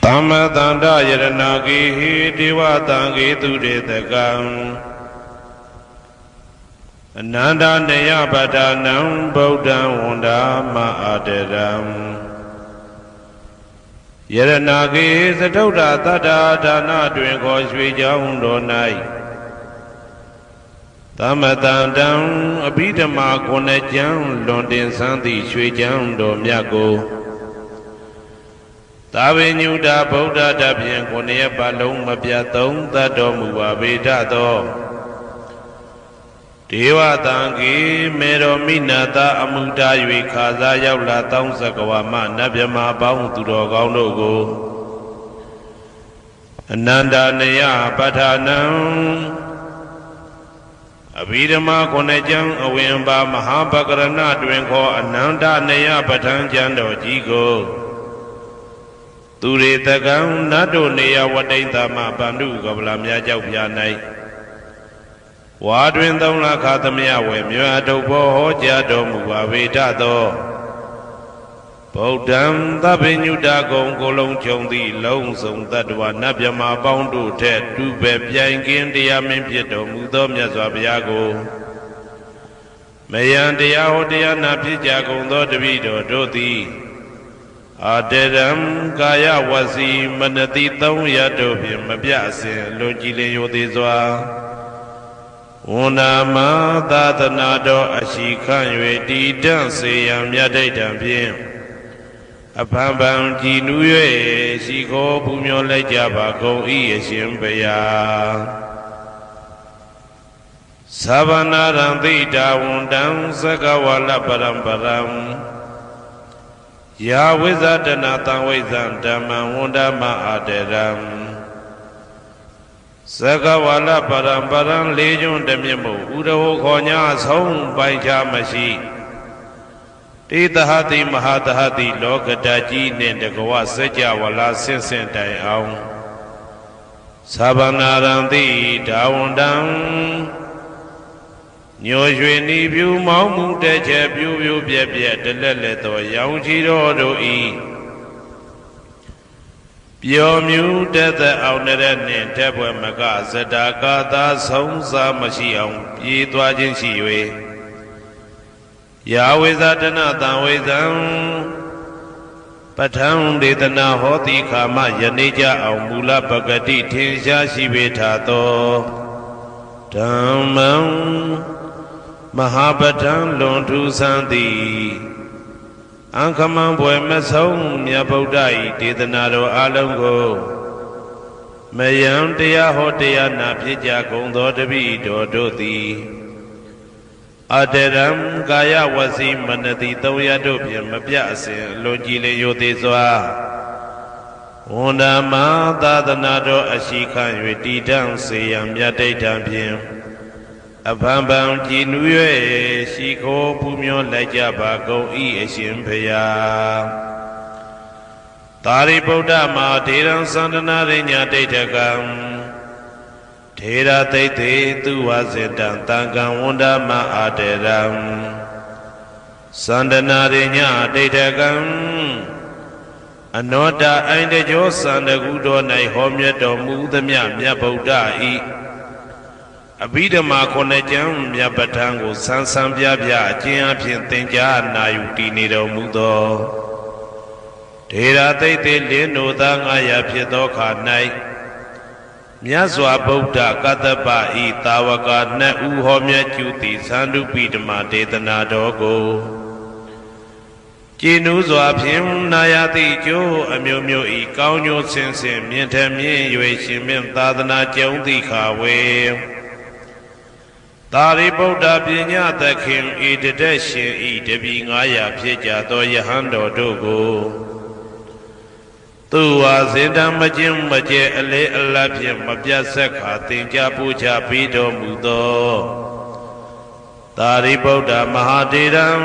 Tamma tanda yaranagi hi diva tangi turidakam Ananda neya padanam Buddham wanda ma'adaram Yaranagi satauda tada dana dwinko shwe jaun donai Tamma tandam abhidhamma kunajam londin santi shwe jaun do myako Tavinyuda Buddha Dabyan Kunya Palung Mabyatung Tado Mubaveda Do Deva Tangi Mero Minata Amuda Yui Kaza Yaula Tong Sakawama Nabyama Baung Turo Gaunogo Ananda Naya Patanam Abhidhamma Kunajam Awimba Mahapakarana Dwinko Ananda Naya Patan Jando Jigo Turidakam Nado Neya Wadaitama Bandu Gablamya Jaupyanai Wadwin Dongla Katamya Wemya Dobo Jado Mubaveda Do Bodam Tabinyuda Gong Golong Chondi Long Song Tadwa Nabyama Boundu Ted Dube Piangin Diamin Pieto Mudom Yazwabiago Mayan Diao Diana Pijago Dodavido Doti Aderam Gaya Wasi Manati Tong Yadobim Mabyasin Lojile Yodizwa Unama Datanado Ashikan Yedi Danse Yam Yadaitam Pim Apambam Jinuye Shiko Pumyo Lejaba Go Iyashim Baya Savanaram Dita Wundam Sakawala Param Ya Wizadana Tawizan Dhamma Wundama Aderam Sakawala Param Legion Demimu Udaho Konya Song Baija Mashi Titahati Mahatahati Lokataji Nendagawa Seja Wala Sensen Dai Aung Sabanaranti Dawundam Nyoshweni View Mamu Deche View Bia Deleleto Yaujiro Doi Piomu Deta Auneren Tebwe Maga Zedakata Songsa Mashiang Yitwajin Shiwe Yahwezadana Tawezam Patang Detana Hoti Kama Yanija Aumula Bagati Tinsha Shivetato Dhammam Mahabatan Lontu Santi Ankaman Poemasong Yabodai Titanado Alango Mayam Dea Hotea Napija Gondo Devi Dodoti Aderam Gaya Wasi Manati Toyadopia Mabiase Lojile Yodizwa Undama Dadanado Ashikan Yedidam Sayam Yadaitam Pim Abambam Jinuye Shiko Pumyo Lajaba Go Iyashim Paya Tari Buddha Ma Tiram Sandana Rinya Daitakam Tera Taite Tuwazidan Tangam Wundama Aderam Sandana Rinya Daitakam Anoda Aindejo Sandagudo Nai Homya Domu Damya Mya Buddha I Abhidhamma Kunajam Yabatango Sansam Byabya Jin Phin Tinja Nayuti Nido Mudo Tera Taite Lino Dangaya Pito Kanai Myaswa Buddha Katapa I Tawaka Na Uhomya Chuti Sandu Bidama Detana Dogo Jinuzwa Pim Nayati Jo Amyomyo I Kaunyo Sensen Mientamien Yue Shimim Tadana Jondi Kawe Tari Buddha Pinya Takim I Dedeshin I Debi Ngaya Pija Do Yahando Dogo Tuwa Zindam Majim Maje Ale Alapim Mabjasaka Tinja Puja Pido Mudo Tari Buddha Mahadiram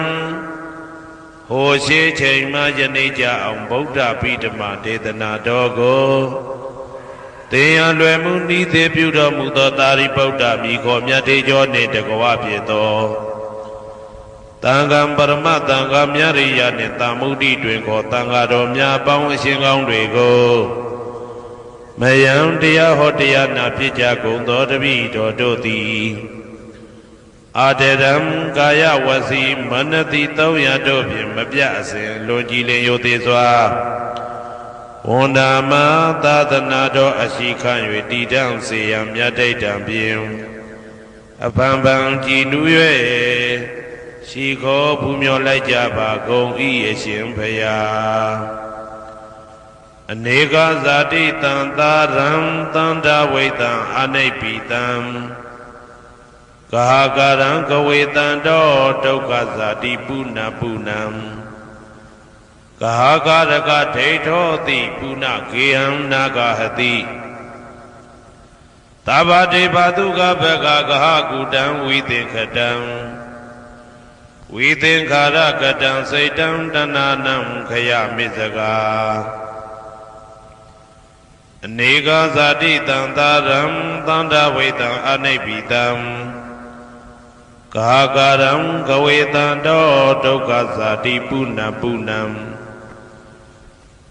Hoshe Chema Janija Am Buddha Pidama Dedana Dogo Teyan Lwemuni De Buddha Mudo Tari Buddha Miko Myatejo Netagawa Pieto Tangam Parama Tangam Yariya Netamudi Twinko Tangado Mya Pang Singong Rego မယံတရားဟောတရားနာဖြစ်ကြကုန်သောတပည့်တော်တို့သည်အာတရံကာယဝစီမနတိ300တို့ဖြင့်မပြတ်အစဉ်လွန်ကြည်လင်ရိုသေစွာဝန်ဓမ္မသာသနာတော်အရှိခံ၍တည်တံ့စေရန်မြတ်တိတ်တံဖြင့်အဖန်ဖန်ကြည်နူး၍ရှိခေါ်ပူမျောလိုက်ကြပါကုန်၏အရှင်ဘုရားအနေကဇာတိတံသာရံသန္တာဝိတံအနိဗ္ဗိတံကာကရံကဝေတံတောဒုက္ခဇာတိပုဏ္ဏပုဏ္ဏံကာကရကဒိဋ္ဌောတိပုဏ္ဏကေဟံနာဂဟတိသဗ္ဗတေဘတုကဘဂကဟကုတံဝိသင်္ခတံဝိသင်္ခာရကတံစိတ်တံတဏနံခယမိစကာအနေကဇာတိတံသာရံသန္တာဝိတံအနိဗ္ဗိတံကာကရံကဝေတံတောဒုက္ခဇာတိပုဏ္ဏပုဏ္ဏံ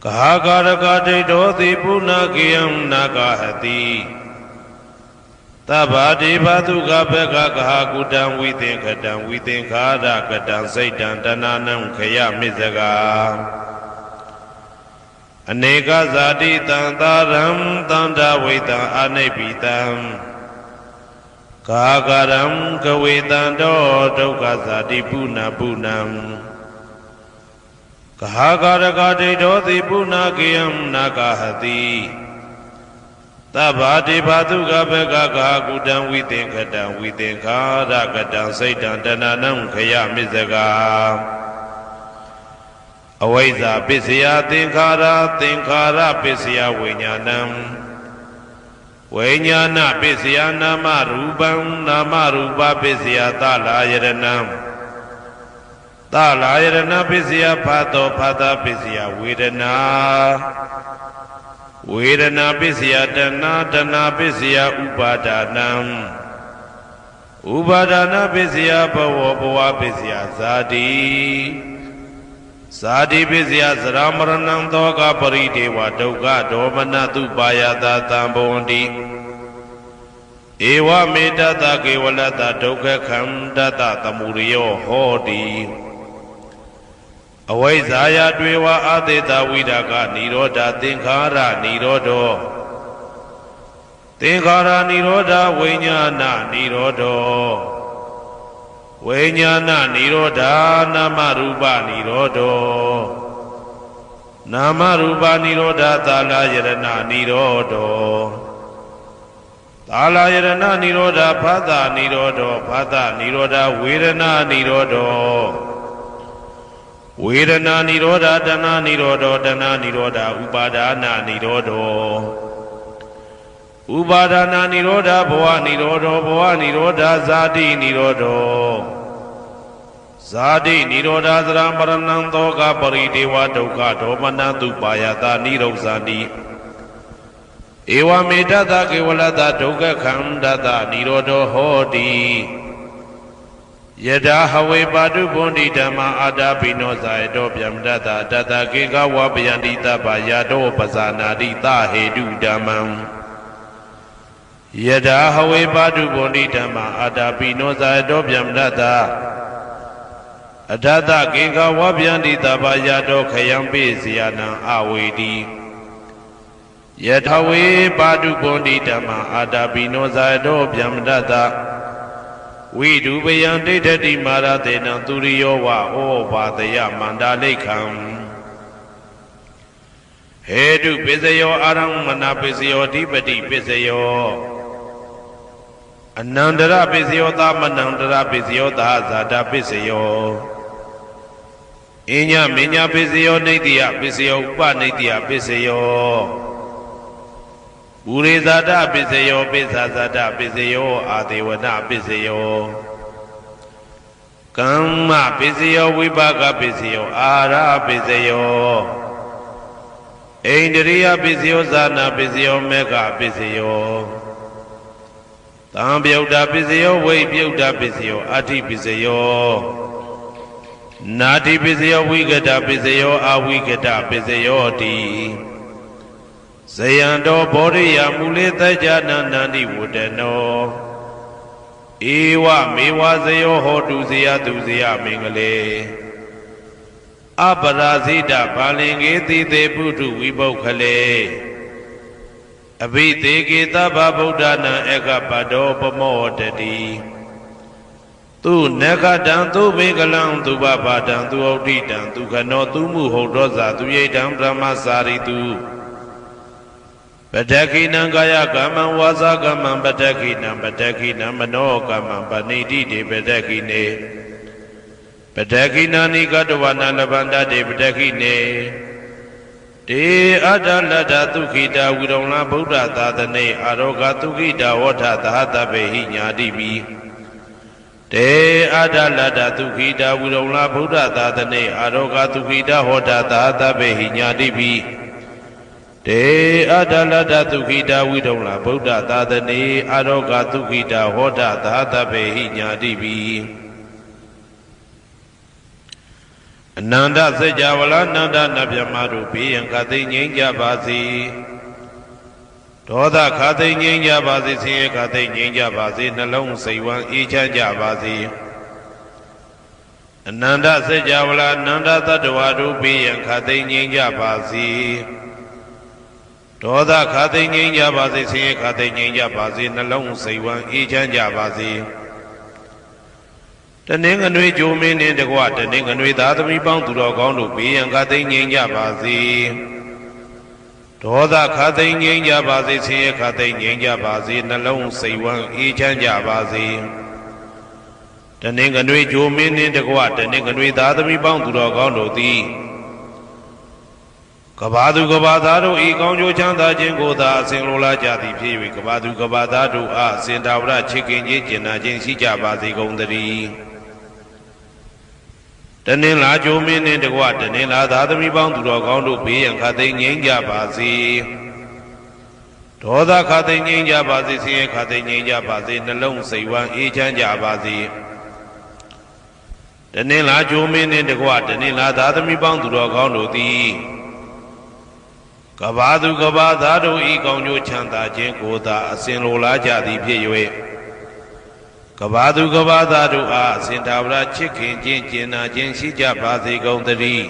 ကာကရကဒိဋ္ဌောတိပုဏ္ဏကေယံနာဂဟတိသဗ္ဗတိဘတုကဘဂကဟကုတံဝိသင်္ခတံဝိသင်္ခာရကတံစိတ်တံတဏနံခယမိစကာအနေကဇာတိတံသာရံသန္တာဝိတံအနိဗ္ဗိတံကာကရံကဝေတံတောဒုက္ခဇာတိပုဏ္ဏပုဏ္ဏံကာကရကဒိဋ္ဌောတိပုဏ္ဏကေယံနာဂဟတိသဗ္ဗတိဘတုကဘဂကဟကုတံဝိသင်္ခတံဝိသင်္ခာရကတံစိတ်တံတဏနံခယမိစကာအဝိဇ္ဇာပစ္စယသင်္ခါရသင်္ခါရပစ္စယဝိညာဏံဝိညာဏပစ္စယနာမရူပံနာမရူပပစ္စယသလာယရဏံသလာယရဏပစ္စယဖာတောဖာတာပစ္စယဝေဒနာဝေဒနာပစ္စယတဏတဏပစ္စယဥပါဒနာဥပါဒနာပစ္စယဘဝဘဝပစ္စယဇာတိဇာတိပစ္စယသရမရဏံသောကပရိဒေဝဒုက္ခဒေါမနတုပါယတာတံဘဝန္တိဧဝမေတ္တကေဝလတ္တဒုက္ခခန္ဓတသမုရိယောဟောတိအဝိဇ္ဇာယတွေဝအာသေတဝိဒကနိရောဓသင်္ခါရနိရောဓောသင်္ခါရနိရောဓဝိညာဏနိရောဓောဝိညာဏနိရောဓနာမရူပနိရောဓောနာမရူပနိရောဓသာလယရဏနိရောဓောသာလယရဏနိရောဓဖသနိရောဓောဖသနိရောဓဝေဒနာနိရောဓောဝေဒနာနိရောဓတဏနိရောဓောတဏနိရောဓဥပါဒနာနိရောဓောဥပါဒနာနိရောဓဘဝနိရောဓောဘဝနိရောဓဇာတိနိရောဓောဇာတိနိရောဓသရမရဏံသောကပရိဒေဝဒုက္ခဒေါမနတုပါယတာနိရောဇာတိဧဝမေတ္တကေဝလတ္တဒုက္ခခန္ဓတနိရောဓောဟောတိယထာဟဝေပါတုဗုန်တိဓမ္မာအာတာပိနောဇာယတောဗျမတတတတကေကဝပယန္တိတပယတောပဇာနာတိသဟေတုဓမ္မံယထာဟဝေပါတုဗုန်တိဓမ္မာအာတာပိနောဇာယတောဗျမတတအထတကေကဝပယန္တိတပယတောခယံပိစီယနံအဝေတိယထာဝေပါတုဗုန်တိဓမ္မာအာတာပိနောဇာယတောဗျမတတဝိဒုပယံဒိဋ္ဌတိမာရတေနံသူရိယောဝဩဘာတယမန္တာလိခံဟေတုပစ္စယောအာရမဏပစ္စယောဓိပတိပစ္စယောအနန္တရပစ္စယောသမနန္တရပစ္စယောသာဇာတပစ္စယောအညမညပစ္စယောနိတ္တိယပစ္စယောဥပနိတ္တိယပစ္စယောဥရိဇာတပစ္စယောပိစ္ဆာဇာတပစ္စယောအာဒေဝနပစ္စယောကမ္မပစ္စယောဝိပါကပစ္စယောအာရပစ္စယောဣန္ဒရိယပစ္စယောဇာနာပစ္စယောမေဃပစ္စယောသံပြုတ်တာပစ္စယောဝိပြုတ်တာပစ္စယောအဋ္ဌိပစ္စယောနာတိပစ္စယောဝိကတပစ္စယောအဝိကတပစ္စယောတိ ဇယံတော်ဘောရိယမူလေတကြနန္တန္တိဝတ္တနောဧဝမေဝဇယောဟောတုဇယတုဇယမင်္ဂလေအပရာဇိတဘာလင်္ကေတိတေပုထုဝိပုခ္ခလေအဘိသေကေသဗ္ဗဗုဒ္ဓနာဧကပတောပမောတတိသူနဂတံသူဘေကလံသူဘဘာတံသူဩဋ္ဌိတံသူခနောသူမှုဟုတ်တော်ဇာသူယိတံဗြဟ္မစာရိတုပတ္တခိနံကာယကမ္မံဝါစာကမ္မံပတ္တခိနံပတ္တခိနံမနောကမ္မံပဏိတိတေပတ္တခိနေပတ္တခိနာနိကတဝနာလဗန္တတေပတ္တခိနေတေအတ္တလတ္တသုခိတာဝိရုံလဗုဒ္ဓသာသနေအာရောဂသုခိတာဝဋ္ဌသဟတပေဟိညာတိပိတေအတ္တလတ္တသုခိတာဝိရုံလဗုဒ္ဓသာသနေအာရောဂသုခိတာဟောတသဟတပေဟိညာတိပိတေအတ္တလတ္တသုခိတာဝိရုံလဗုဒ္ဓသာသနေအာရောဂသုခိတာဟောတသဟတပေဟိညာတိပိအနန္တစัจ java လာနန္ဒနဗျမတို့ဘေးရန်ခသိငြိမ်းကြပါစေဒေါသခသိငြိမ်းကြပါစေဆင်းရဲခသိငြိမ်းကြပါစေနှလုံးစိတ်ဝမ်းအေးချမ်းကြပါစေအနန္တစัจ java လာနန္ဒတတ္တဝါတို့ဘေးရန်ခသိငြိမ်းကြပါစေဒေါသခသိငြိမ်းကြပါစေဆင်းရဲခသိငြိမ်းကြပါစေနှလုံးစိတ်ဝမ်းအေးချမ်းကြပါစေတနင်္ဂနွေဂျိုမင်းနှင့်တကွတနင်္ဂနွေသားသမီးပေါင်းသူတော်ကောင်းတို့ဘေးရန်ခသိငြိမ်းကြပါစေဒေါသခသိငြိမ်းကြပါစေဆင်းရဲခသိငြိမ်းကြပါစေနှလုံးစိတ်ဝမ်းအေးချမ်းကြပါစေတနင်္ဂနွေဂျိုမင်းနှင့်တကွတနင်္ဂနွေသားသမီးပေါင်းသူတော်ကောင်းတို့သည်ကဘာသူကဘာသားတို့ဤကောင်းကျိုးချမ်းသာခြင်းကိုသာအစဉ်လိုလားကြသည်ဖြစ်၍ကဘာသူကဘာသားတို့အားအစဉ်တာဝရချစ်ခင်ခြင်းကျင်နာခြင်းရှိကြပါစေကုန်သတည်းတနင်္လာဂျိုမင်းနှင့်တကွတနင်္လာသားသမီးပေါင်းသူတော်ကောင်းတို့ဘေးရန်ခသိငြိမ်းကြပါစေဒေါသခသိငြိမ်းကြပါစေဆင်းရဲခသိငြိမ်းကြပါစေနှလုံးစိတ်ဝမ်းအေးချမ်းကြပါစေတနင်္လာဂျိုမင်းနှင့်တကွတနင်္လာသားသမီးပေါင်းသူတော်ကောင်းတို့သည်ကဘာသူကဘာသားတို့ဤကောင်းကျိုးချမ်းသာခြင်းကိုသာအစဉ်လိုလားကြသည်ဖြစ်၍ကဘာသူကဘာသားတို့အားအစဉ်သာဝရချစ်ခင်ခြင်းကျင်နာခြင်းရှိကြပါစေကုန်သတည်း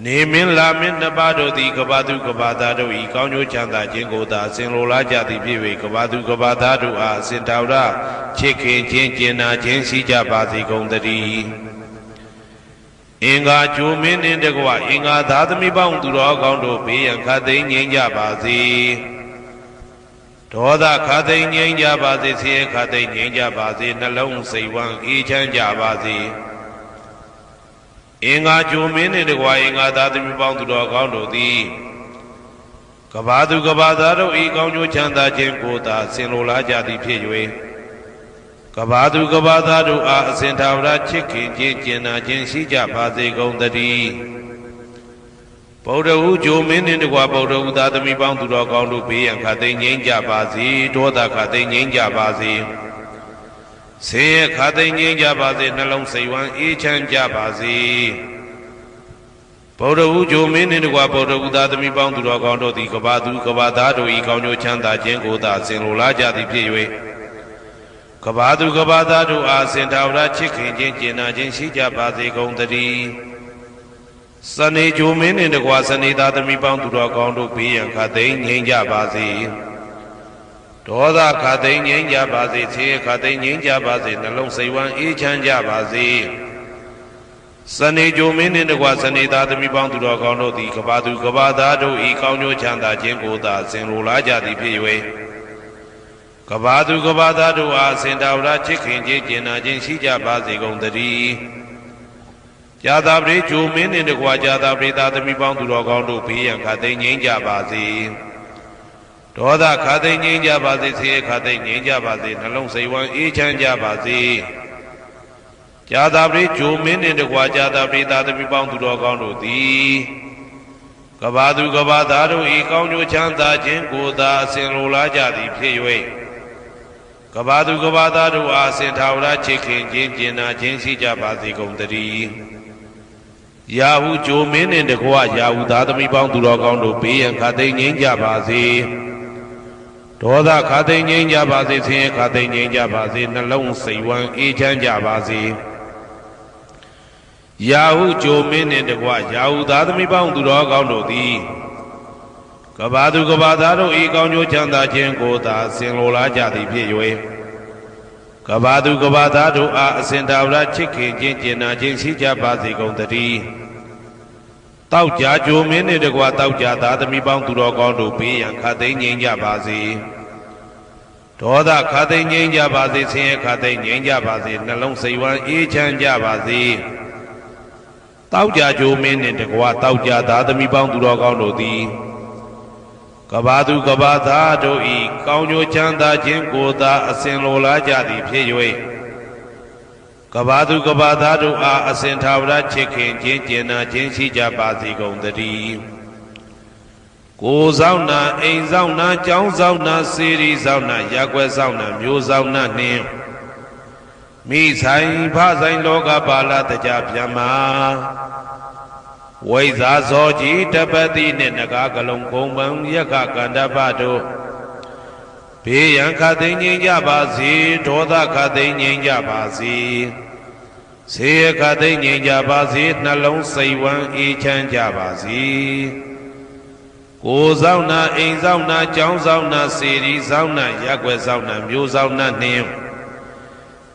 နေမင်းလာမင်းနှစ်ပါးတို့သည်ကဘာသူကဘာသားတို့ဤကောင်းကျိုးချမ်းသာခြင်းကိုသာအစဉ်လိုလားကြသည်ဖြစ်၍ကဘာသူကဘာသားတို့အားအစဉ်သာဝရချစ်ခင်ခြင်းကျင်နာခြင်းရှိကြပါစေကုန်သတည်းအင်္ဂါဂျိုမင်းနှင့်တကွအင်္ဂါသားသမီးပေါင်းသူတော်ကောင်းတို့ဘေးရန်ခသိငြိမ်းကြပါစေဒေါသခသိငြိမ်းကြပါစေဆင်းရဲခသိငြိမ်းကြပါစေနှလုံးစိတ်ဝမ်းအေးချမ်းကြပါစေအင်္ဂါဂျိုမင်းနှင့်တကွအင်္ဂါသားသမီးပေါင်းသူတော်ကောင်းတို့သည်ကဘာသူကဘာသားတို့ဤကောင်းကျိုးချမ်းသာခြင်းကိုသာဆင်လိုလားကြသည်ဖြစ်၍ကဘာသူကဘာသားတို့အားအစဉ်သာဝရချစ်ခင်ခြင်းကျင်နာခြင်းရှိကြပါစေကုန်သတည်းဗုဒ္ဓဟူဂျိုမင်းနှင့်တကွဗုဒ္ဓဟူသားသမီးပေါင်းသူတော်ကောင်းတို့ဘေးရန်ခသိငြိမ်းကြပါစေဒေါသခသိငြိမ်းကြပါစေဆင်းရဲခသိငြိမ်းကြပါစေနှလုံးစိတ်ဝမ်းအေးချမ်းကြပါစေဗုဒ္ဓဟူဂျိုမင်းနှင့်တကွဗုဒ္ဓဟူသားသမီးပေါင်းသူတော်ကောင်းတို့သည်ကဘာသူကဘာသားတို့ဤကောင်းကျိုးချမ်းသာခြင်းကိုသာဆင်လိုလားကြသည်ဖြစ်၍ကဘာသူကဘာသားတို့အားစင်သာဝရချစ်ခင်ခြင်းကျင်နာခြင်းရှိကြပါစေကုန်သတည်းစနေဂျိုမင်းနှင့်တကွာစနေသားသမီးပေါင်းသူတော်ကောင်းတို့ဘေးရန်ခသိငြိမ်းကြပါစေဒေါသခသိငြိမ်းကြပါစေဆင်းရဲခသိငြိမ်းကြပါစေနှလုံးစိတ်ဝမ်းအေးချမ်းကြပါစေစနေဂျိုမင်းနှင့်တကွာစနေသားသမီးပေါင်းသူတော်ကောင်းတို့သည်ကဘာသူကဘာသားတို့ဤကောင်းကျိုးချမ်းသာခြင်းကိုသာဆင်လိုလားကြသည်ဖြစ်၍ကဘာသူကဘာသားတို့အားစင်တာဝရချစ်ခင်ခြင်းကျင်နာခြင်းရှိကြပါစေကုန်သတည်းဇာတာပရိဂျိုမင်းနှင့်တကွာဇာတာပရိသားသမီးပေါင်းသူတော်ကောင်းတို့ဘေးရန်ခသိငြိမ်းကြပါစေဒေါသခသိငြိမ်းကြပါစေဆင်းရဲခသိငြိမ်းကြပါစေနှလုံးစိတ်ဝမ်းအေးချမ်းကြပါစေဇာတာပရိဂျိုမင်းနှင့်တကွာဇာတာပရိသားသမီးပေါင်းသူတော်ကောင်းတို့သည်ကဘာသူကဘာသားတို့ဤကောင်းကျိုးချမ်းသာခြင်းကိုသာအစဉ်လိုလားကြသည်ဖြစ်၍ကဘာသူကဘာသားတို့အားစင်သာဝရချစ်ခင်ခြင်းကျင်နာခြင်းရှိကြပါစေကုန်သတည်း ရာဟုဂျိုမင်းနှင့်တကွရာဟုသားသမီးပေါင်းသူတော်ကောင်းတို့ဘေးရန်ခါသိမ်းငြိမ်းကြပါစေဒေါသခါသိမ်းငြိမ်းကြပါစေဆင်းရဲခါသိမ်းငြိမ်းကြပါစေနှလုံးစိတ်ဝမ်းအေးချမ်းကြပါစေရာဟုဂျိုမင်းနှင့်တကွရာဟုသားသမီးပေါင်းသူတော်ကောင်းတို့သည်ကဘာသူကဘာသားတို့ဤကောင်းကျိုးချမ်းသာခြင်းကိုသာဆင်လိုလားကြသည်ဖြစ်၍ကဘာသူကဘာသားတို့အားအစဉ်တာဝရချစ်ခင်ခြင်းကျင်နာခြင်းရှိကြပါစေကုန်သတည်းတောက်ကြကြိုမင်းနှင့်တကွတောက်ကြသားသမီးပေါင်းသူတော်ကောင်းတို့ဘေးရန်ခါသိမ်းငြိမ်းကြပါစေဒေါသခါသိမ်းငြိမ်းကြပါစေဆင်းရဲခါသိမ်းငြိမ်းကြပါစေနှလုံးစိတ်ဝမ်းအေးချမ်းကြပါစေတောက်ကြကြိုမင်းနှင့်တကွတောက်ကြသားသမီးပေါင်းသူတော်ကောင်းတို့သည်ကဘာသူကဘာသားတို့ဤကောင်းကျိုးချမ်းသာခြင်းကိုသာအစဉ်လိုလားကြသည်ဖြစ်၍ကဘာသူကဘာသားတို့အားအစဉ်ထာဝရချစ်ခင်ခြင်းကျင်နာခြင်းရှိကြပါစေကုန်သတည်းကိုယ်ဆောင်နာအိမ်ဆောင်နာကျောင်းဆောင်နာစေရီဆောင်နာရပ်ကွက်ဆောင်နာမျိုးဆောင်နာနှင့်မိဆိုင်ဖဆိုင်လောကပါဠတကြဗျမ္မာဝိဇာဇောကြီးတပတိနှင့်နဂါကလုံးကုံပံယက္ခကန္တပတို့ဘေးရန်ခသိမ်းငြိမ်းကြပါစေဒေါသခသိမ်းငြိမ်းကြပါစေဆေးခသိမ်းငြိမ်းကြပါစေနှလုံးစိတ်ဝမ်းအေးချမ်းကြပါစေကိုယ်ဆောင်နာအိမ်ဆောင်နာကျောင်းဆောင်နာစေရီဆောင်နာရပ်ကွက်ဆောင်နာမျိုးဆောင်နာနှင့်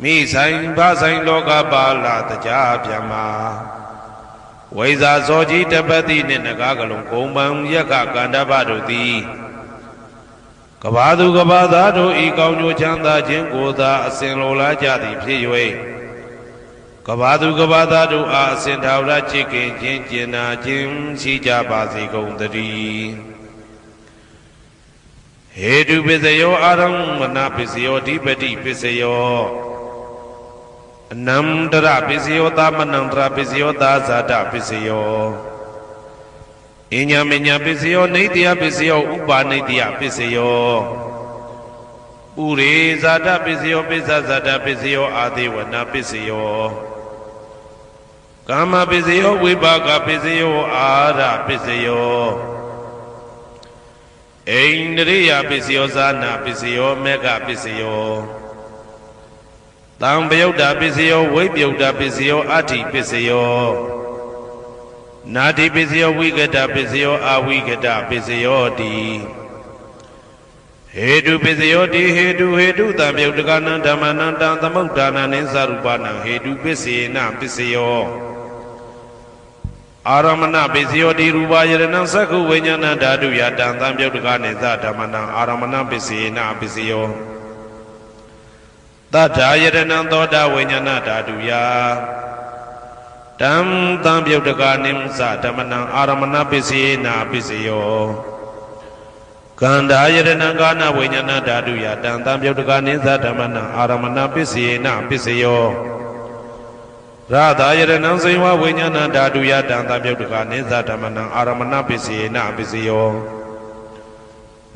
မိဆိုင်ဖဆိုင်လောကပါဠတကြဗျမ္မာဝိဇာဇောကြီးတပတိနှင့်နဂါကလုံးကုံပံယက္ခကန္တပတို့သည်ကဘာသူကဘာသားတို့ဤကောင်းကျိုးချမ်းသာခြင်းကိုသာအစဉ်လိုလားကြသည်ဖြစ်၍ကဘာသူကဘာသားတို့အားအစဉ်ထာဝရချစ်ခင်ခြင်းကျင်နာခြင်းရှိကြပါစေကုန်သတည်းဟေတုပစ္စယောအာရမဏပစ္စယောဓိပတိပစ္စယောအနန္တရပစ္စယောသမနန္တရပစ္စယောသာဇာတပစ္စယောအညမညပစ္စယောနေတယပစ္စယောဥပါနေတယပစ္စယောပုရိဇာတပစ္စယောပိစ္ဆဇာတပစ္စယောအာဒေဝနာပစ္စယောကာမပစ္စယောဝိပါကပစ္စယောအာရပစ္စယောအိန္ဒြိယပစ္စယောဇာနာပစ္စယောမေဃပစ္စယောတံပယုတ်တာပစ္စယောဝိပယုတ်တာပစ္စယောအဋ္ဌိပစ္စယောနာတိပစ္စယောဝိကတပစ္စယောအဝိကတပစ္စယောတိဟေတုပစ္စယောတိဟေတုတံပယုတ်တကနံဓမ္မနံတံသမုဋ္ဌာနံနိသရူပနံဟေတုပစ္စေနပစ္စယောအာရမဏပစ္စယောတိရူပယရဏံသက္ခုဝိညာဏဓာတုယတံသံပယုတ်တကနိသဓမ္မနံအာရမဏပစ္စေနပစ္စယောတထာယရဏံသောတာဝိညာဏဓာတုယတံသံပယုတ်တကနိသဓမ္မနံအာရမဏပစ္စေနပစ္စယောကန္ဓာယရဏံကာနဝိညာဏဓာတုယတံသံပယုတ်တကနိသဓမ္မနံအာရမဏပစ္စေနပစ္စယောရသာယရဏံစေဝဝိညာဏဓာတုယတံသံပယုတ်တကနိသဓမ္မနံအာရမဏပစ္စေနပစ္စယော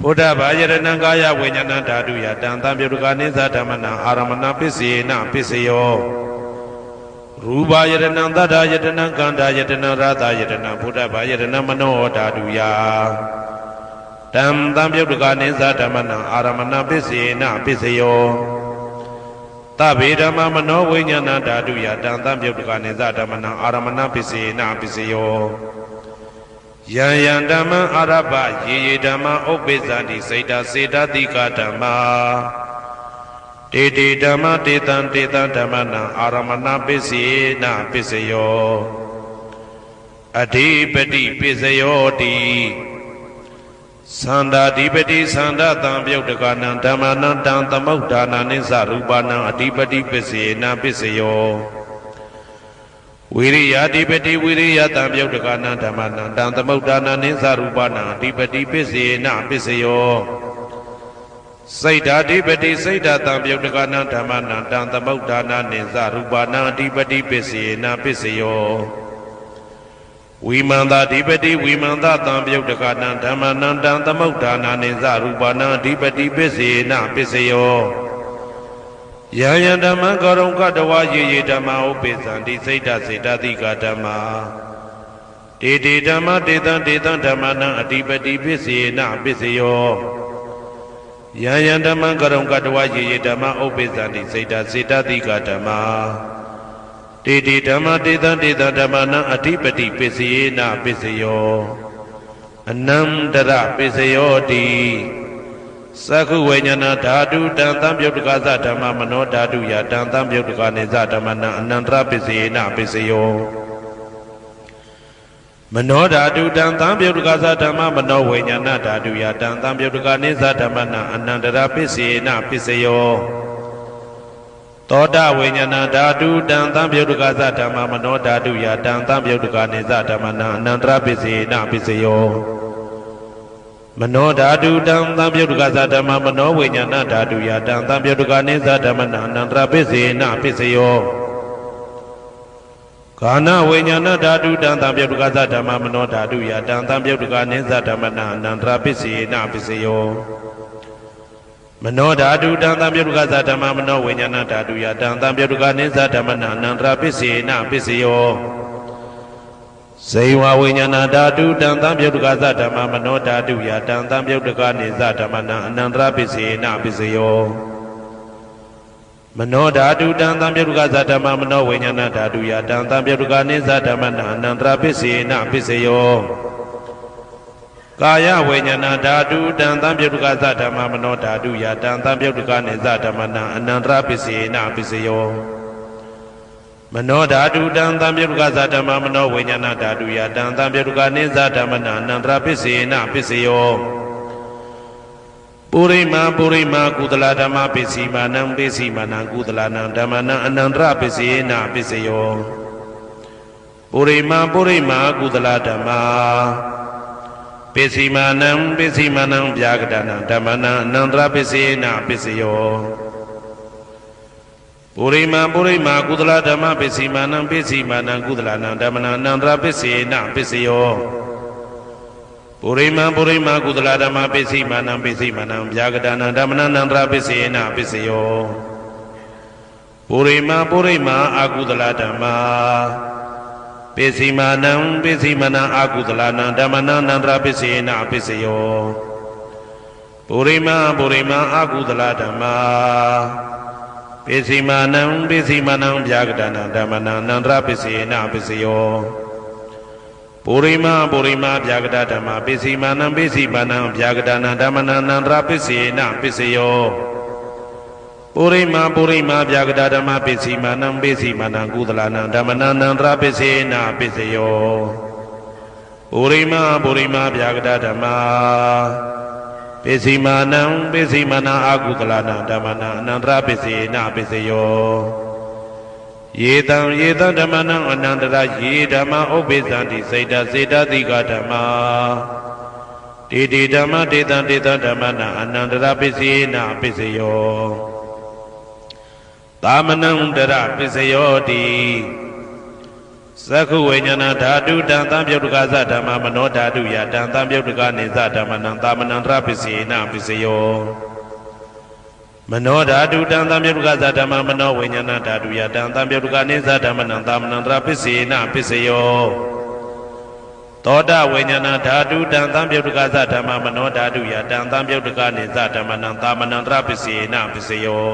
ဘုဒ္ဓဘာယရဏံကာယဝိညာဏဓာတုယတံသံပယုတ်တကနိသဓမ္မနံအာရမဏပစ္စေနပစ္စယောရူပယရဏံသတ္တယတနံကန္ဓာယတနံရသာယတနံဘုဒ္ဓဘာယရဏံမနောဓာတုယတံသံပယုတ်တကနိသဓမ္မနံအာရမဏပစ္စေနပစ္စယောသဗ္ဗေဓမ္မမနောဝိညာဏဓာတုယတံသံပယုတ်တကနိသဓမ္မနံအာရမဏပစ္စေနပစ္စယောယံယံဓမ္မအာရပယေယေဓမ္မဥပ္ပိသန္တိစေတစေတတိကဓမ္မာတေတေဓမ္မတေတံဓမ္မနံအာရမဏပစ္စေနပစ္စယောအဓိပတိပစ္စယောတိသန္တာဓိပတိသန္တာတံပယုတ်တကနံဓမ္မနံတံသမုဋ္ဌာနနိသရူပနံအဓိပတိပစ္စေနပစ္စယောဝိရိယဓိပတိဝိရိယတံပယုတ်တကနံဓမ္မနံတံသမုဋ္ဌာနနိသရူပနံအဓိပတိပစ္စေနပစ္စယောစိတ်ဓာဓိပတိစိတ်ဓာတံပယုတ်တကနံဓမ္မနံတံသမုဋ္ဌာနနိသရူပနံအဓိပတိပစ္စေနပစ္စယောဝိမန္တာဓိပတိဝိမန္တတံပယုတ်တကနံဓမ္မနံတံသမုဋ္ဌာနနိသရူပနံအဓိပတိပစ္စေနပစ္စယောယံယံဓမ္မံကရုံကတဝါယေယေဓမ္မဥပ္ပိသန္တိစိတ်ဓာစေတသိကဓမ္မာ တေတေဓမ္မတေတံတေတံဓမ္မနံအတိပတိပစ္စေနပစ္စယောယံယံဓမ္မကရုံကတဝယေယေဓမ္မဥပ္ပိသန္တိစေတစေတတိကဓမ္မတေတေဓမ္မတေတံတေတံဓမ္မနံအတိပတိပစ္စေနပစ္စယောအနန္တရပစ္စယောတိသက္ခုဝိညာဏဓာတုတံသံပြုတ်တကသဓမ္မမနောဓာတုယတံသံပြုတ်တကနေသဓမ္မနံအနန္တရပစ္စေနပစ္စယောမနောဓာတုတံသံပြုတ်တကသဓမ္မမနောဝိညာဏဓာတုယတံသံပြုတ်တကနေသဓမ္မနံအနန္တရပစ္စေနပစ္စယောသောတဝိညာဏဓာတုတံသံပြုတ်တကသဓမ္မမနောဓာတုယတံသံပြုတ်တကနေသဓမ္မနံအနန္တရပစ္စေနပစ္စယောမနောဓာတုတံသံပြုတ်တကသဓမ္မမနောဝိညာဏဓာတုယတံသံပြုတ်တကနေသဓမ္မနံအနန္တရပစ္စေနပစ္စယောကာနဝိညာဏဓာတုတံသံပြုတ်တကသဓမ္မမနောဓာတုယတံသံပြုတ်တကနေသဓမ္မနံအနန္တရပစ္စေနပစ္စယောမနောဓာတုတံသံပြုတ်တကသဓမ္မမနောဝိညာဏဓာတုယတံသံပြုတ်တကနေသဓမ္မနံအနန္တရပစ္စေနပစ္စယောဇေဝဝိညာဏဓာတုတံသံပြုတ်တကသဓမ္မမနောဓာတုယတံသံပြုတ်တကနေသဓမ္မနံအနန္တရပစ္စေနပစ္စယောမနောဓာတုတံသံပြုတ်တကသဓမ္မမနောဝိညာဏဓာတုယတံသံပြုတ်တကနေသဓမ္မနံအနန္တရပစ္စေနပစ္စယောကာယဝိညာဏဓာတုတံသံပြုတ်တကသဓမ္မမနောဓာတုယတံသံပြုတ်တကနေသဓမ္မနံအနန္တရပစ္စေနပစ္စယောမနောဓာတုတံသံပြုတ်တကသဓမ္မမနောဝိညာဏဓာတုယတံသံပြုတ်တကနေသဓမ္မနံအနန္တရပစ္စေနပစ္စယောပုရိမာပုရိမာကုသလဓမ္မပစ္စည်းမာနံပစ္စည်းမာနံကုသလနံဓမ္မနံအနန္တရပစ္စေနပစ္စယောပုရိမာပုရိမာကုသလဓမ္မပစ္စည်းမာနံပစ္စည်းမာနံဗျာကတနံဓမ္မနံအနန္တရပစ္စေနပစ္စယောပုရိမာပုရိမာကုသလဓမ္မပစ္စည်းမာနံပစ္စည်းမာနံကုသလနံဓမ္မနံအနန္တရပစ္စေနပစ္စယောပုရိမာပုရိမာကုသလဓမ္မပစ္စည်းမာနံပစ္စည်းမာနံဗျာကတနံဓမ္မနံအနန္တရပစ္စေနပစ္စယောပုရိမာပုရိမာအကုသလဓမ္မပစ္စည်းမာနံပစ္စည်းမာနံအကုသလနံဓမ္မနံအနန္တရပစ္စေနပစ္စယောပုရိမာပုရိမာအကုသလဓမ္မပစ္စည်းမာနံပစ္စည်းမာနံဗျာကတနံဓမ္မနံအနန္တရပစ္စေနပစ္စယောပုရိမာပုရိမာဗျာကတဓမ္မပစ္စည်းမာနံပစ္စည်းမာနံဗျာကတနံဓမ္မနံအနန္တရပစ္စေနပစ္စယောပုရိမာပုရိမာဗျာကတဓမ္မပစ္စည်းမာနံပစ္စည်းမာနံကုသလနံဓမ္မနံအနန္တရပစ္စေနပစ္စယောပုရိမာပုရိမာဗျာကတဓမ္မပစ္စည်းမာနံပစ္စည်းမာနံအကုသလနံဓမ္မနံအနန္တရပစ္စေနပစ္စယောယေတံယေတံဓမ္မနံအနန္တရယေဓမ္မဥပ္ပိသန္တိစေတစေတတိကဓမ္မတေတေဓမ္မတေတံတေတံဓမ္မနံအနန္တရပစ္စေနပစ္စယောသာမနံတရပစ္စယောတိသက္ခုဝိညာဏဓာတုတံသံပြုတ်တကသဓမ္မမနောဓာတုယတံသံပြုတ်တကနေသဓမ္မနံသာမနံတရပစ္စေနပစ္စယောမနောဓာတုတံသံပြုတ်တကသဓမ္မမနောဝိညာဏဓာတုယတံသံပြုတ်တကနေသဓမ္မနံသာမနံတရပစ္စေနပစ္စယောသောတဝိညာဏဓာတုတံသံပြုတ်တကသဓမ္မမနောဓာတုယတံသံပြုတ်တကနေသဓမ္မနံသာမနံတရပစ္စေနပစ္စယော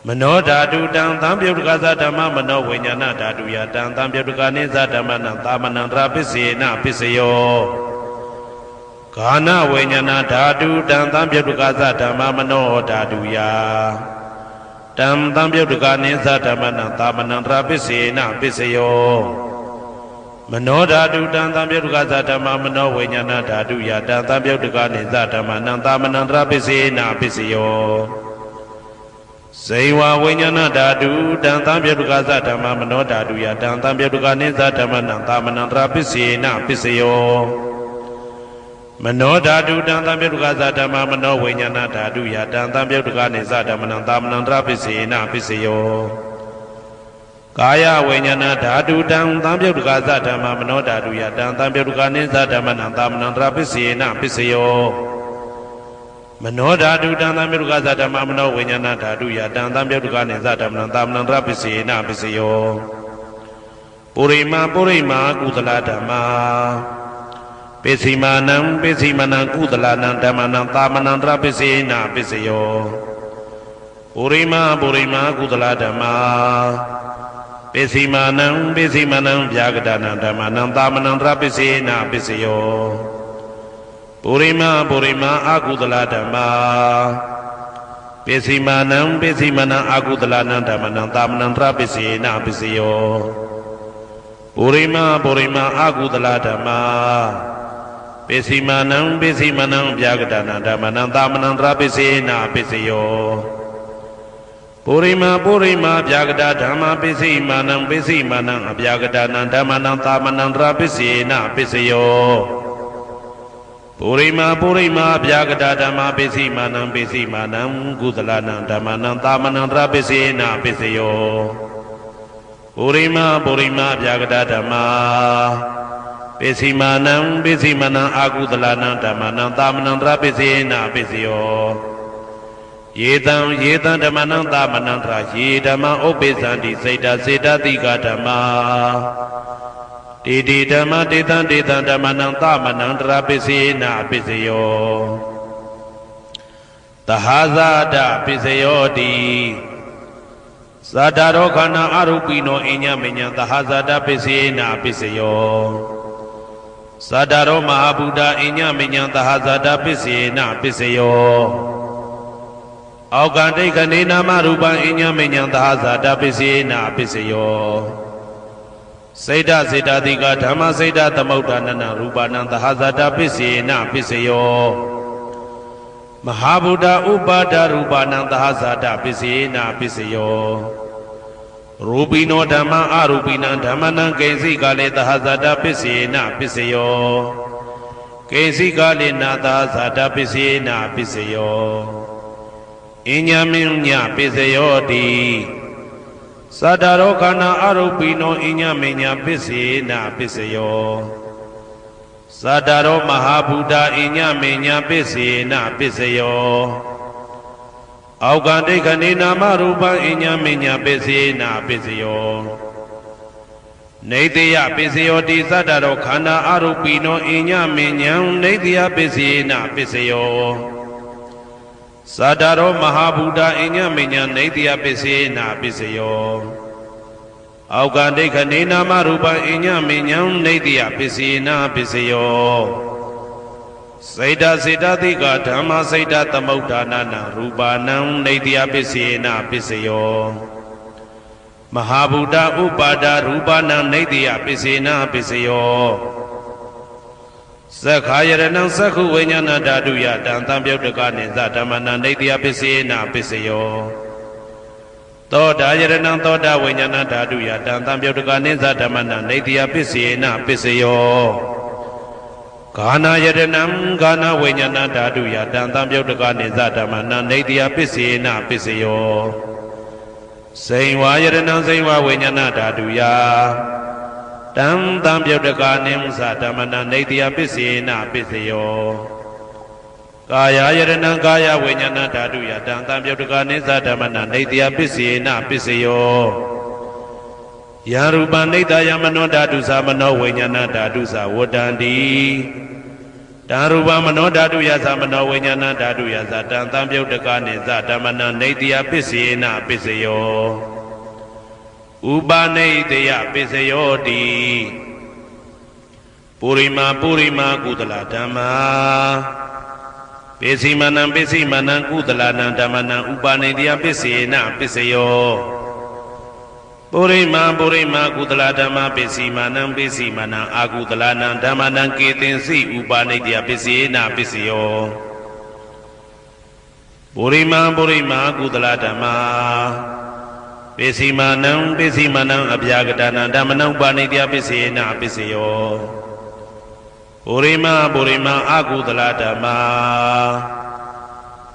မနောဓာတုတံသံပြုတ်တကသဓမ္မမနောဝိညာဏဓာတုယတံသံပြုတ်တကနေသဓမ္မနံသာမနံတရပစ္စေနပစ္စယောကာနဝိညာဏဓာတုတံသံပြုတ်တကသဓမ္မမနောဓာတုယတံသံပြုတ်တကနေသဓမ္မနံသာမနံတရပစ္စေနပစ္စယောမနောဓာတုတံသံပြုတ်တကသဓမ္မမနောဝိညာဏဓာတုယတံသံပြုတ်တကနေသဓမ္မနံသာမနံတရပစ္စေနပစ္စယောဇေဝဝိညာဏဓာတုတံသံပြုတ်တကသဓမ္မမနောဓာတုယတံသံပြုတ်တကနေသဓမ္မနံသာမနံတရပစ္စေနပစ္စယောမနောဓာတုတံသံပြုတ်တကသဓမ္မမနောဝိညာဏဓာတုယတံသံပြုတ်တကနေသဓမ္မနံသာမနံတရပစ္စေနပစ္စယောကာယဝိညာဏဓာတုတံသံပြုတ်တကသဓမ္မမနောဓာတုယတံသံပြုတ်တကနေသဓမ္မနံသာမနံတရပစ္စေနပစ္စယောမနောဓာတုတံသံပြုတ်တကသဓမ္မမနောဝိညာဏဓာတုယတံသံပြုတ်တကနေသဓမ္မနံသာမနံတရပစ္စေနပစ္စယော ပုရိမာကုသလဓမ္မာပိစိမာနံကုသလနံဓမ္မနံသာမနံတရပစ္စေနပစ္စယောပုရိမာကုသလဓမ္မာပိစိမာနံဗျာဂဒနံဓမ္မနံသာမနံတရပစ္စေနပစ္စယောပုရိမာအကုသလဓမ္မာပိစိမာနံအကုသလနံဓမ္မနံသာမနံတရပစ္စေနပစ္စယောပုရိမာအကုသလဓမ္မာပိစိမာနံဗျာဂဒနံဓမ္မနံသာမနံတရပစ္စေနပစ္စယောပုရိမာဗျာဂဒဓမ္မာပိစိမာနံအဗျာဂဒနံဓမ္မနံသာမနံတရပစ္စေနပစ္စယောပုရိမာဗျာဂဒဓမ္မာပိစိမာနံကုသလနံဓမ္မနံသာမနံတရပစ္စေနပစ္စယောပုရိမာဗျာဂဒဓမ္မာပိစိမာနံအာကုသလနံဓမ္မနံသာမနံတရပစ္စေနပစ္စယောယေတံဓမ္မနံသာမနံတရယေဓမ္မဥပ္ပိသန္တိစေတတိကဓမ္မာတေဓမ္မတေတံဓမ္မနံသာမနံတရပစ္စေနပစ္စယောသဟာဇာတပစ္စယောတိဇာတာရောခန္ဓာအရူပိနောအညမညံသဟာဇာတပစ္စေနပစ္စယောဇာတာရောမဟာဗုဒ္ဓအညမညံသဟာဇာတပစ္စေနပစ္စယောအောက်ကတိခဏေနာမရူပံအညမညံသဟာဇာတပစ္စေနပစ္စယောစေတတိကဓမ္မစေတသမုဋ္ဌာနနရူပနံသဟာဇာတပစ္စေနပစ္စယောမဟာဗုဒ္ဓဥပါဒရူပနံသဟာဇာတပစ္စေနပစ္စယောရူပိနောဓမ္မအရူပိနံဓမ္မနံကိဉ္စိကလေသဟာဇာတပစ္စေနပစ္စယောကိဉ္စိကလေနာသဟာဇာတပစ္စေနပစ္စယောအညမညပစ္စယောတိသတ္တရောခန္ဓာအရူပိနောအညမညပစ္စေနပစ္စယောသတ္တရောမဟာဗုဒ္ဓအညမညပစ္စေနပစ္စယောအောက်ကတိခဏေနာမရူပံအညမညပစ္စေနပစ္စယောနေတယပစ္စယောတိသတ္တရောခန္ဓာအရူပိနောအညမညံနေတယပစ္စေနပစ္စယောသတ္တရောမဟာဗုဒ္ဓအညမညံနေတယပစ္စေနပစ္စယောအောက်ကတိခဏေနာမရူပံအညမညံနေတယပစ္စေနပစ္စယောစေတတိကဓမ္မစေတသမုဋ္ဌာနနရူပနံနေတယပစ္စေနပစ္စယောမဟာဗုဒ္ဓဥပါဒရူပနံနေတယပစ္စေနပစ္စယောသက္ခာယရဏံသက္ခုဝိညာဏဓာတုယတံသံပြုတ်တကနိသဓမ္မနံနေတယပစ္စေနပစ္စယောသောတာယရဏံသောတာဝိညာဏဓာတုယတံသံပြုတ်တကနိသဓမ္မနံနေတယပစ္စေနပစ္စယောဂာနာယရဏံဂာနာဝိညာဏဓာတုယတံသံပြုတ်တကနိသဓမ္မနံနေတယပစ္စေနပစ္စယောစိန်ဝါယရဏံစိန်ဝါဝိညာဏဓာတုယတံသံပြုတ်တကနိသဓမ္မနံနေတယပစ္စေနပစ္စယောကာယယရဏံကာယဝိညာဏဓာတုယတံသံပြုတ်တကနိသဓမ္မနံနေတယပစ္စေနပစ္စယောယရူပနိတယမနောဓာတုသမနောဝိညာဏဓာတုသဝတ္တန္တိတံရူပမနောဓာတုယသမနောဝိညာဏဓာတုယသတံသံပြုတ်တကနိသဓမ္မနံနေတယပစ္စေနပစ္စယောဥပနိတယပစ္စယောတိပုရိမာကုသလဓမ္မာပိစိမာနံကုသလနံဓမ္မနံဥပနိတယပစ္စေနပစ္စယောပုရိမာကုသလဓမ္မာပိစိမာနံအာကုသလနံဓမ္မနံကေသင်္စိဥပနိတယပစ္စေနပစ္စယောပုရိမာကုသလဓမ္မာပိစိမာနံအဗျာဂဒနံဓမ္မနံဥပနိတယပစ္စေနပစ္စယောပုရိမာအာကုသလဓမ္မာ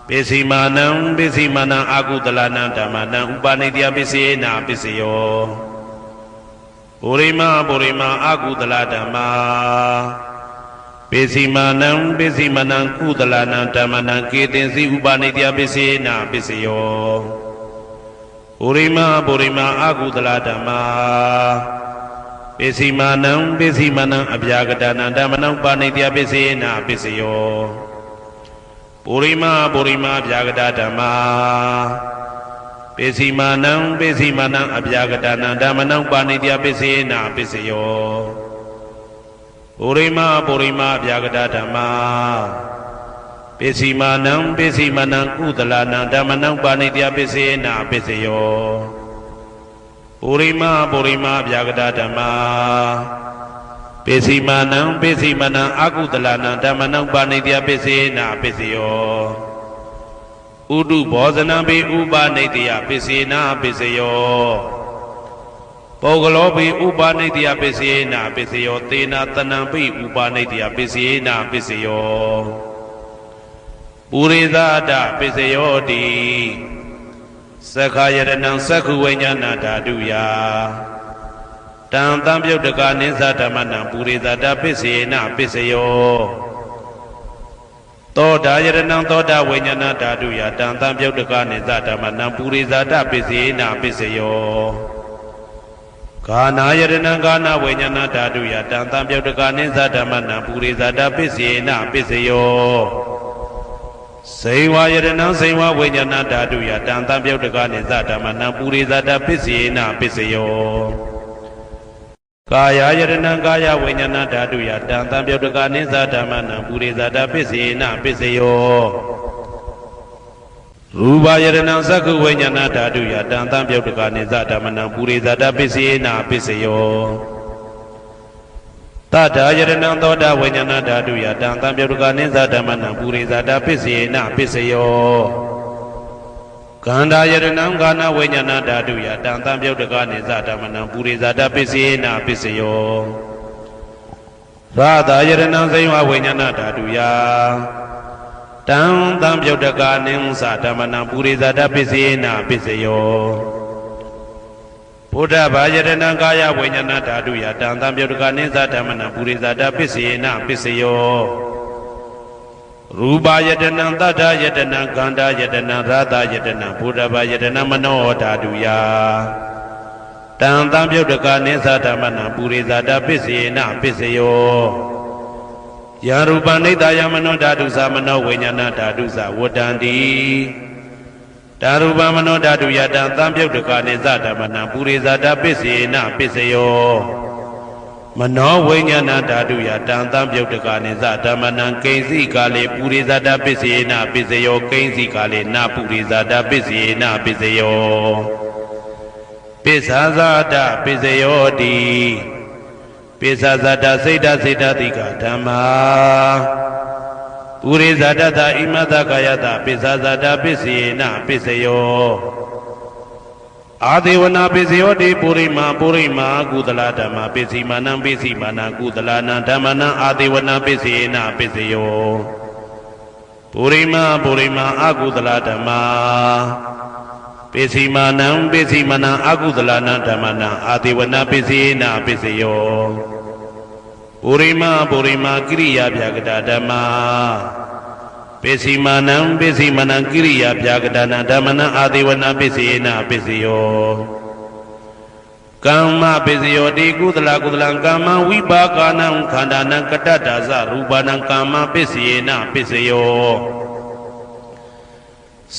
ပိစိမာနံအာကုသလနံဓမ္မနံဥပနိတယပစ္စေနပစ္စယောပုရိမာအာကုသလဓမ္မာပိစိမာနံကုသလနံဓမ္မနံကေသင်္စိဥပနိတယပစ္စေနပစ္စယောပုရိမာအာကုသလဓမ္မာပ ပိစီမာနံပိစီမာနံအဗျာကတနံဓမ္မနံပါဏိတယပိစေနာပိစယောပုရိမဗျာကတဓမ္မာပိစီမာနံပိစီမာနံအဗျာကတနံဓမ္မနံပါဏိတယပိစေနာပိစယောပုရိမဗျာကတဓမ္မာပိစီမာနံပိစီမာနံကုသလနံဓမ္မနံပါဏိတယပိစေနာပိစယောပုရိမဗျာကတဓမ္မာပိစီမာနံပိစီမာနံအကုသလနံဓမ္မနံပါဏိတယပိစေနာပိစယောဥဒုဘောဇနံပိဥပနိတယပိစေနာပိစယောပုဂ္ဂလောပိဥပနိတယပိစေနာပိစယောသေနာတနံပိဥပနိတယပိစေနာပိစယောပုရိသဒပိစယောတိသက္ခာယရဏံသက္ခုဝိညာဏဓာတုယတံတံပြုတ်တကနိသဓမ္မနံပုရိသဒပိစေနာပိစယောသောတာယရဏံသောတာဝိညာဏဓာတုယတံတံပြုတ်တကနိသဓမ္မနံပုရိသဒပိစေနာပိစယောဂာနာယရဏံဂာနာဝိညာဏဓာတုယတံတံပြုတ်တကနိသဓမ္မနံပုရိသဒပိစေနာပိစယောစေဝယရဏံစေဝဝိညာဏဓာတုယတံတံပြုတ်တကနိသဓမ္မနံပုရိသဒပိစေနာပိစယောကာယယရဏံကာယဝိညာဏဓာတုယတံတံပြုတ်တကနိသဓမ္မနံပုရိသဒပိစေနာပိစယောရူပယရဏံသက္ခုဝိညာဏဓာတုယတံတံပြုတ်တကနိသဓမ္မနံပုရိသဒပိစေနာပိစယောတတယရဏံသောတာဝိညာဏဓာတုယတံတံပြုတ်တကနိသဓမ္မနံပုရိသဒပိစေနာပိစယောကန္တာယရဏံဂာနာဝိညာဏဓာတုယတံတံပြုတ်တကနိသဓမ္မနံပုရိသဒပိစေနာပိစယောရာသယရဏံစေဝဝိညာဏဓာတုယတံတံပြုတ်တကနိသဓမ္မနံပုရိသဒပိစေနာပိစယောဘုဒ္ဓဘာယရဏံကာယဝိညာဏဓာတုယတံတံပြုတ်တကနိသဓမ္မနံပုရိသဒပိစေနာပိစယောရူပယတနံတတ္ထယတနံခန္ဓာယတနံရာသယတနံဘုဒ္ဓဘာယတနံမနောဓာတုယတံတံပြုတ်တကနိသဓမ္မနံပုရိသဒပိစေနာပိစယောယရူပနိတယမနောဓာတုသမနောဝိညာဏဓာတုသဝတ္တန္တိဓာရူပမနောဓာတုယတံတံပြုတ်တကနိသဓမ္မနံပုရိသဒပိစေနာပိစယောမနောဝိညာဏဓာတုယတံတံပြုတ်တကနိသဓမ္မနံကိဉ္စီကာလေပုရိသဒပိစေနာပိစယောကိဉ္စီကာလေနာပုရိသဒပိစေနာပိစယောပိစ္ဆာဇာတပိစယောတိပိစ္ဆာဇာတစိတ်တစိတ်တတိကဓမ္မာပုရိသဒတဣမတကာယတပိစ္ဆာဇာတပိစေနာပိစယောအာဒေဝနာပိစယောတိပုရိမာကုသလဓမ္မာပိစီမာနံပိစီမာနံကုသလနံဓမ္မနံအာဒေဝနာပိစေနာပိစယောပုရိမာအကုသလဓမ္မာပိစီမာနံအကုသလနံဓမ္မနံအာဒေဝနာပိစေနာပိစယောပုရိမာကိရိယာဗျာကတဓမ္မာပိစီမာနံကိရိယာဗျာကတနာဓမ္မနံအာဒေဝနာပိစေနာပိစယောကမ္မပိစယောတိကုသလကမ္မဝိပါကနံခန္ဓာနံကတ္တဒါဇရူပနံကမ္မပိစေနာပိစယော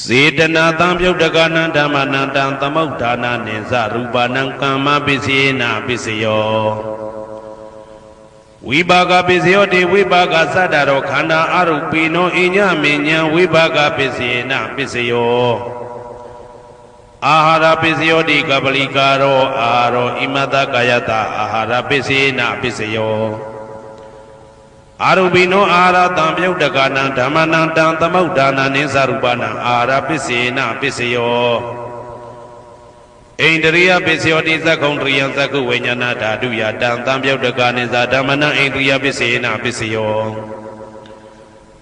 စေတနာတံပြုတ်တကနံဓမ္မနံတံသမုဋ္ဌာနာနိသရူပနံကမ္မပိစေနာပိစယောဝိပါကပိစယောတိဝိပါကသတ္တရောခန္ဓာအရုပိနောအညမဉ္ဇံဝိပါကပိစေနာပိစယောအာဟာရပိစယောတိကပလိကာရောအာရောဣမတကာယတအာဟာရပိစေနာပိစယောအာရုပိနောအာဟာရတံပြုတ်တကနံဓမ္မနံတံသမုဋ္ဌာနာနိသရူပနံအာဟာရပိစေနာပိစယောဣန္ဒရိယပိစယောတိသက္ကုံတရိယသက္ကုဝိညာဏဓာတုယတံတံပြုတ်တကနိသဓမ္မနံဣန္ဒရိယပိစေနာပိစယော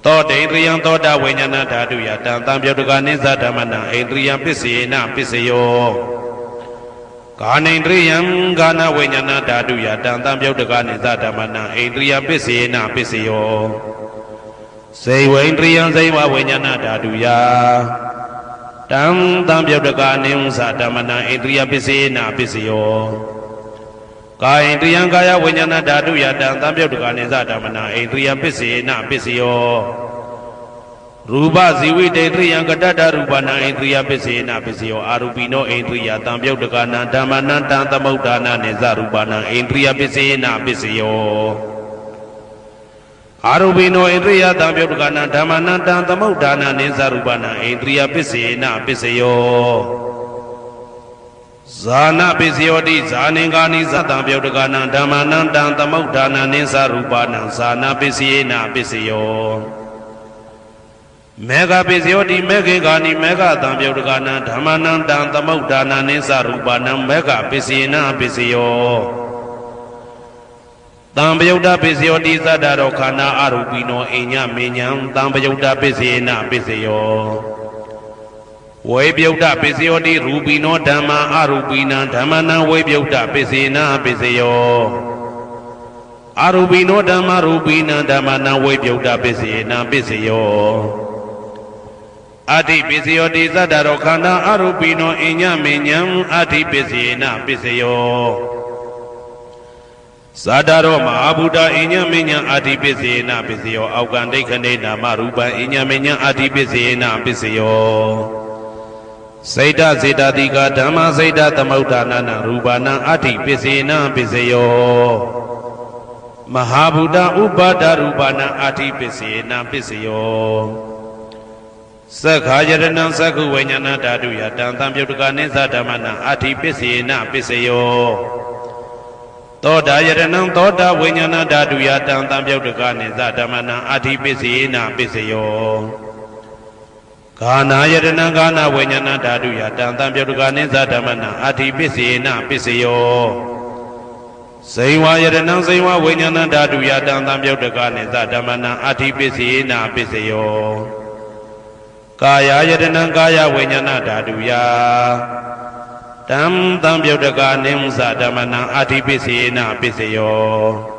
သောတေန္ဒရိယသောတာဝိညာဏဓာတုယတံတံပြုတ်တကနိသဓမ္မနံဣန္ဒရိယပိစေနာပိစယောကာနိန္ဒရိယံကာနဝိညာဏဓာတုယတံတံပြုတ်တကနိသဓမ္မနံဣန္ဒရိယပိစေနာပိစယောစေဝိန္ဒရိယံစေဝဝိညာဏဓာတုယတံတံပြုတ်တကနိသဓမ္မနံဣန္ဒရိယပိစေနာပိစယော ကာဣန္ဒြိယံကာယဝိညာဏဓာတုယတံသံပြုတ်တကနိစ္စဓမ္မနာဣန္ဒြိယပစ္စေနပစ္စယောရူပဇီဝိတေတရိယံကတ္တရူပနာဣန္ဒြိယပစ္စေနပစ္စယောအာရူပိနောဣန္ဒြိယသံပြုတ်တကနာဓမ္မနံတံသမုဋ္ဌာနာနိစ္စရူပနာဣန္ဒြိယပစ္စေနပစ္စယောအာရူပိနောဣန္ဒြိယသံပြုတ်တကနာဓမ္မနံတံသမုဋ္ဌာနာနိစ္စရူပနာဣန္ဒြိယပစ္စေနပစ္စယောဇာနာပစ္စယောတိဇာနင်္ဂာနိသတံပြုတ်တကနာဓမ္မနံတံသမုဋ္ဌာနာနိစ္စရူပနာဇာနာပစ္စယေနပစ္စယောမေဃပစ္စယောတိမေခေဂာနိမေဃတံပြုတ်တကနာဓမ္မနံတံသမုဋ္ဌာနာနိစ္စရူပနာမေဃပစ္စယေနပစ္စယောတံပယုတ်တပစ္စယောတိသတ္တရောခန္ဓာအရူပိနောအိညမေညံတံပယုတ်တပစ္စယေနပစ္စယောဝေပြုတ်တပစ္စယောတိရူပိနောဓမ္မာအရူပိနံဓမ္မနံဝေပြုတ်တပစ္စေနပစ္စယောအရူပိနောဓမ္မာရူပိနံဓမ္မနံဝေပြုတ်တပစ္စေနပစ္စယောအတ္တိပစ္စယောတိသတ္တရောခန္ဓာအရူပိနောအိညမေညံအတ္တိပစ္စေနပစ္စယောဇာတရောမဟာဗုဒ္ဓအိညမေညံအတ္တိပစ္စေနပစ္စယောအောက်ကံဒိဋ္ဌနေနာမရူပံအိညမေညံအတ္တိပစ္စေနပစ္စယောစေတစေတတိကဓမ္မစေတသမုဋ္ဌာနာရူပနာအတ္တိပစ္စေနပစ္စယောမဟာဗုဒ္ဓဥပါဒရူပနာအတ္တိပစ္စေနပစ္စယောသက္ခာယရဏံသက္ခုဝိညာဏဓာတုယတံသံပြုတ်တကနိစ္စဓမ္မနာအတ္တိပစ္စေနပစ္စယောသောတာယရဏံသောတာဝိညာဏဓာတုယတံသံပြုတ်တကနိစ္စဓမ္မနာအတ္တိပစ္စေနပစ္စယောဂာနာယတနံဂာနာဝိညာဏဓာတုယတံသံပြုတ်တကနိစ္စဓမ္မနာအတ္တိပစ္စေနပစ္စယောဇိဝယတနံဇိဝဝိညာဏဓာတုယတံသံပြုတ်တကနိစ္စဓမ္မနာအတ္တိပစ္စေနပစ္စယောကာယယတနံကာယဝိညာဏဓာတုယတံသံပြုတ်တကနိစ္စဓမ္မနာအတ္တိပစ္စေနပစ္စယော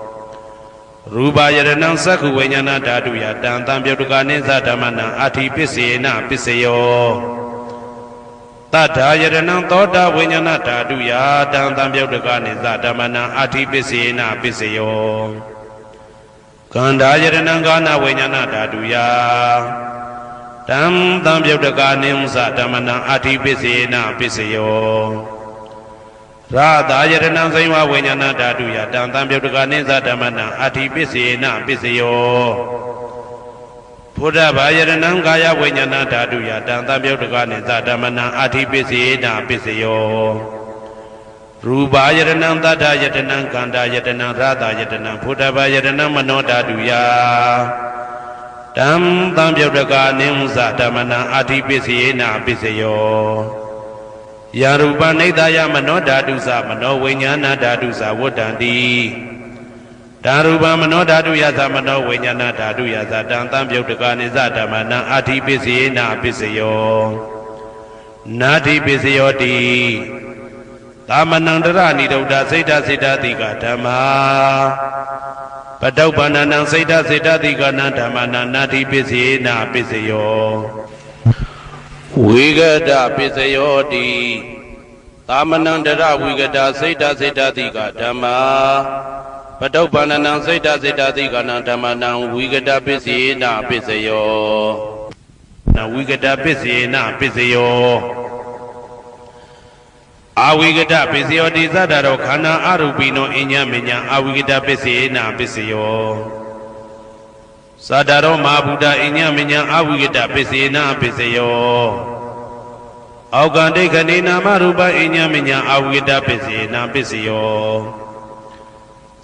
ရူပယရဏံသက္ခုဝိညာဏဓာတုယတံသံပြုတ်တကနိစ္စဓမ္မနာအတ္တိပစ္စေနပစ္စယောတတ္ထာယရဏံသောတာဝိညာဏဓာတုယတံသံပြုတ်တကနိစ္စဓမ္မနာအတ္တိပစ္စေနပစ္စယောခန္ဓာယရဏံကာဏဝိညာဏဓာတုယတံသံပြုတ်တကနိစ္စဓမ္မနာအတ္တိပစ္စေနပစ္စယောရာသာယရဏံဇိဝဝိညာဏဓာတုယတံသံပြုတ်တကနိစ္စဓမ္မနာအတ္တိပစ္စေနပစ္စယောဘုဒ္ဓဘာယရဏံကာယဝိညာဏဓာတုယတံသံပြုတ်တကနိစ္စဓမ္မနာအတ္တိပစ္စေနပစ္စယောရူပယရဏံသတ္တယတနံကန္တာယတနံရာသာယတနံဘုဒ္ဓဘာယရဏံမနောဓာတုယတံသံပြုတ်တကနိစ္စဓမ္မနာအတ္တိပစ္စေနပစ္စယောယာရူပနိဒာယမနောဓာတုသမနောဝိညာဏဓာတုသဝတ္တံတိဓာရူပမနောဓာတုယသမနောဝိညာဏဓာတုယသတံသံပြုတ်တကနိစ္စဓမ္မနာအတ္တိပစ္စေနပစ္စယောနာတိပစ္စယောတိသမနန္တရဏိဒုဒ္ဓစိတ်တစိတ်တတိကဓမ္မာပတုပ္ပန္နံစိတ်တစိတ်တတိကနံဓမ္မနာနာတိပစ္စေနပစ္စယောဝိဂဒပစ္စယောတိသမနန္တရဝိဂဒစိတ်တစိတ်တတိကဓမ္မာပတုပ္ပန္နံစိတ်တစိတ်တတိကနံဓမ္မနံဝိဂဒပစ္စေနပစ္စယောနဝိဂဒပစ္စေနပစ္စယောအဝိဂဒပစ္စယောတိသတ္တရောခန္ဓာအရူပိနောအညမညအဝိဂဒပစ္စေနပစ္စယောသတ္တရောမဟာဗုဒ္ဓအညမညအဝိဂဒပစ္စေနပစ္စယောအောက်ကံဒိဋ္ဌနေနာမရူပအညမညအဝိဂဒပစ္စေနပစ္စယော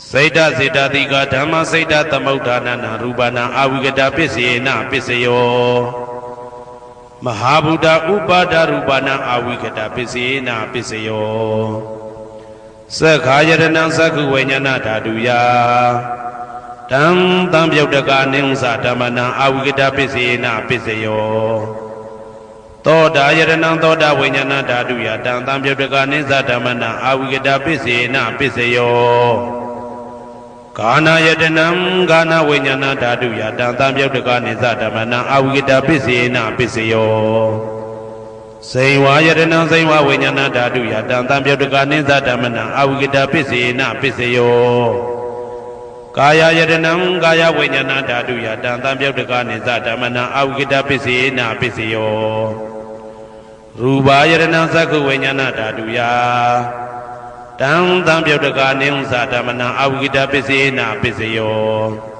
စေတစေတတိကဓမ္မစေတသမုဋ္ဌာနာရူပနာအဝိဂဒပစ္စေနပစ္စယောမဟာဗုဒ္ဓဥပါဒရူပနာအဝိကတပစ္စေနပစ္စယောသက္ခာယရဏံသက္ခုဝိညာဏဓာတုယတံသံပြုတ်တကနိစ္စဓမ္မနာအဝိကတပစ္စေနပစ္စယောသောတာယရဏံသောတာဝိညာဏဓာတုယတံသံပြုတ်တကနိစ္စဓမ္မနာအဝိကတပစ္စေနပစ္စယောကာနာယတနံကာနာဝိညာဏဓာတုယတံသံပြုတ်တကနိစ္စဓမ္မနာအဝိကတပစ္စေနပစ္စယော စိန်ဝါယတနံစိန်ဝဝိညာဏဓာတုယတံတံပြုတ်တကနိစ္စဓမ္မနံအဝိကတပစ္စေနပစ္စယောကာယယတနံကာယဝိညာဏဓာတုယတံတံပြုတ်တကနိစ္စဓမ္မနံအဝိကတပစ္စေနပစ္စယောရူပယတနံသက္ခဝိညာဏဓာတုယတံတံပြုတ်တကနိစ္စဓမ္မနံအဝိကတပစ္စေနပစ္စယော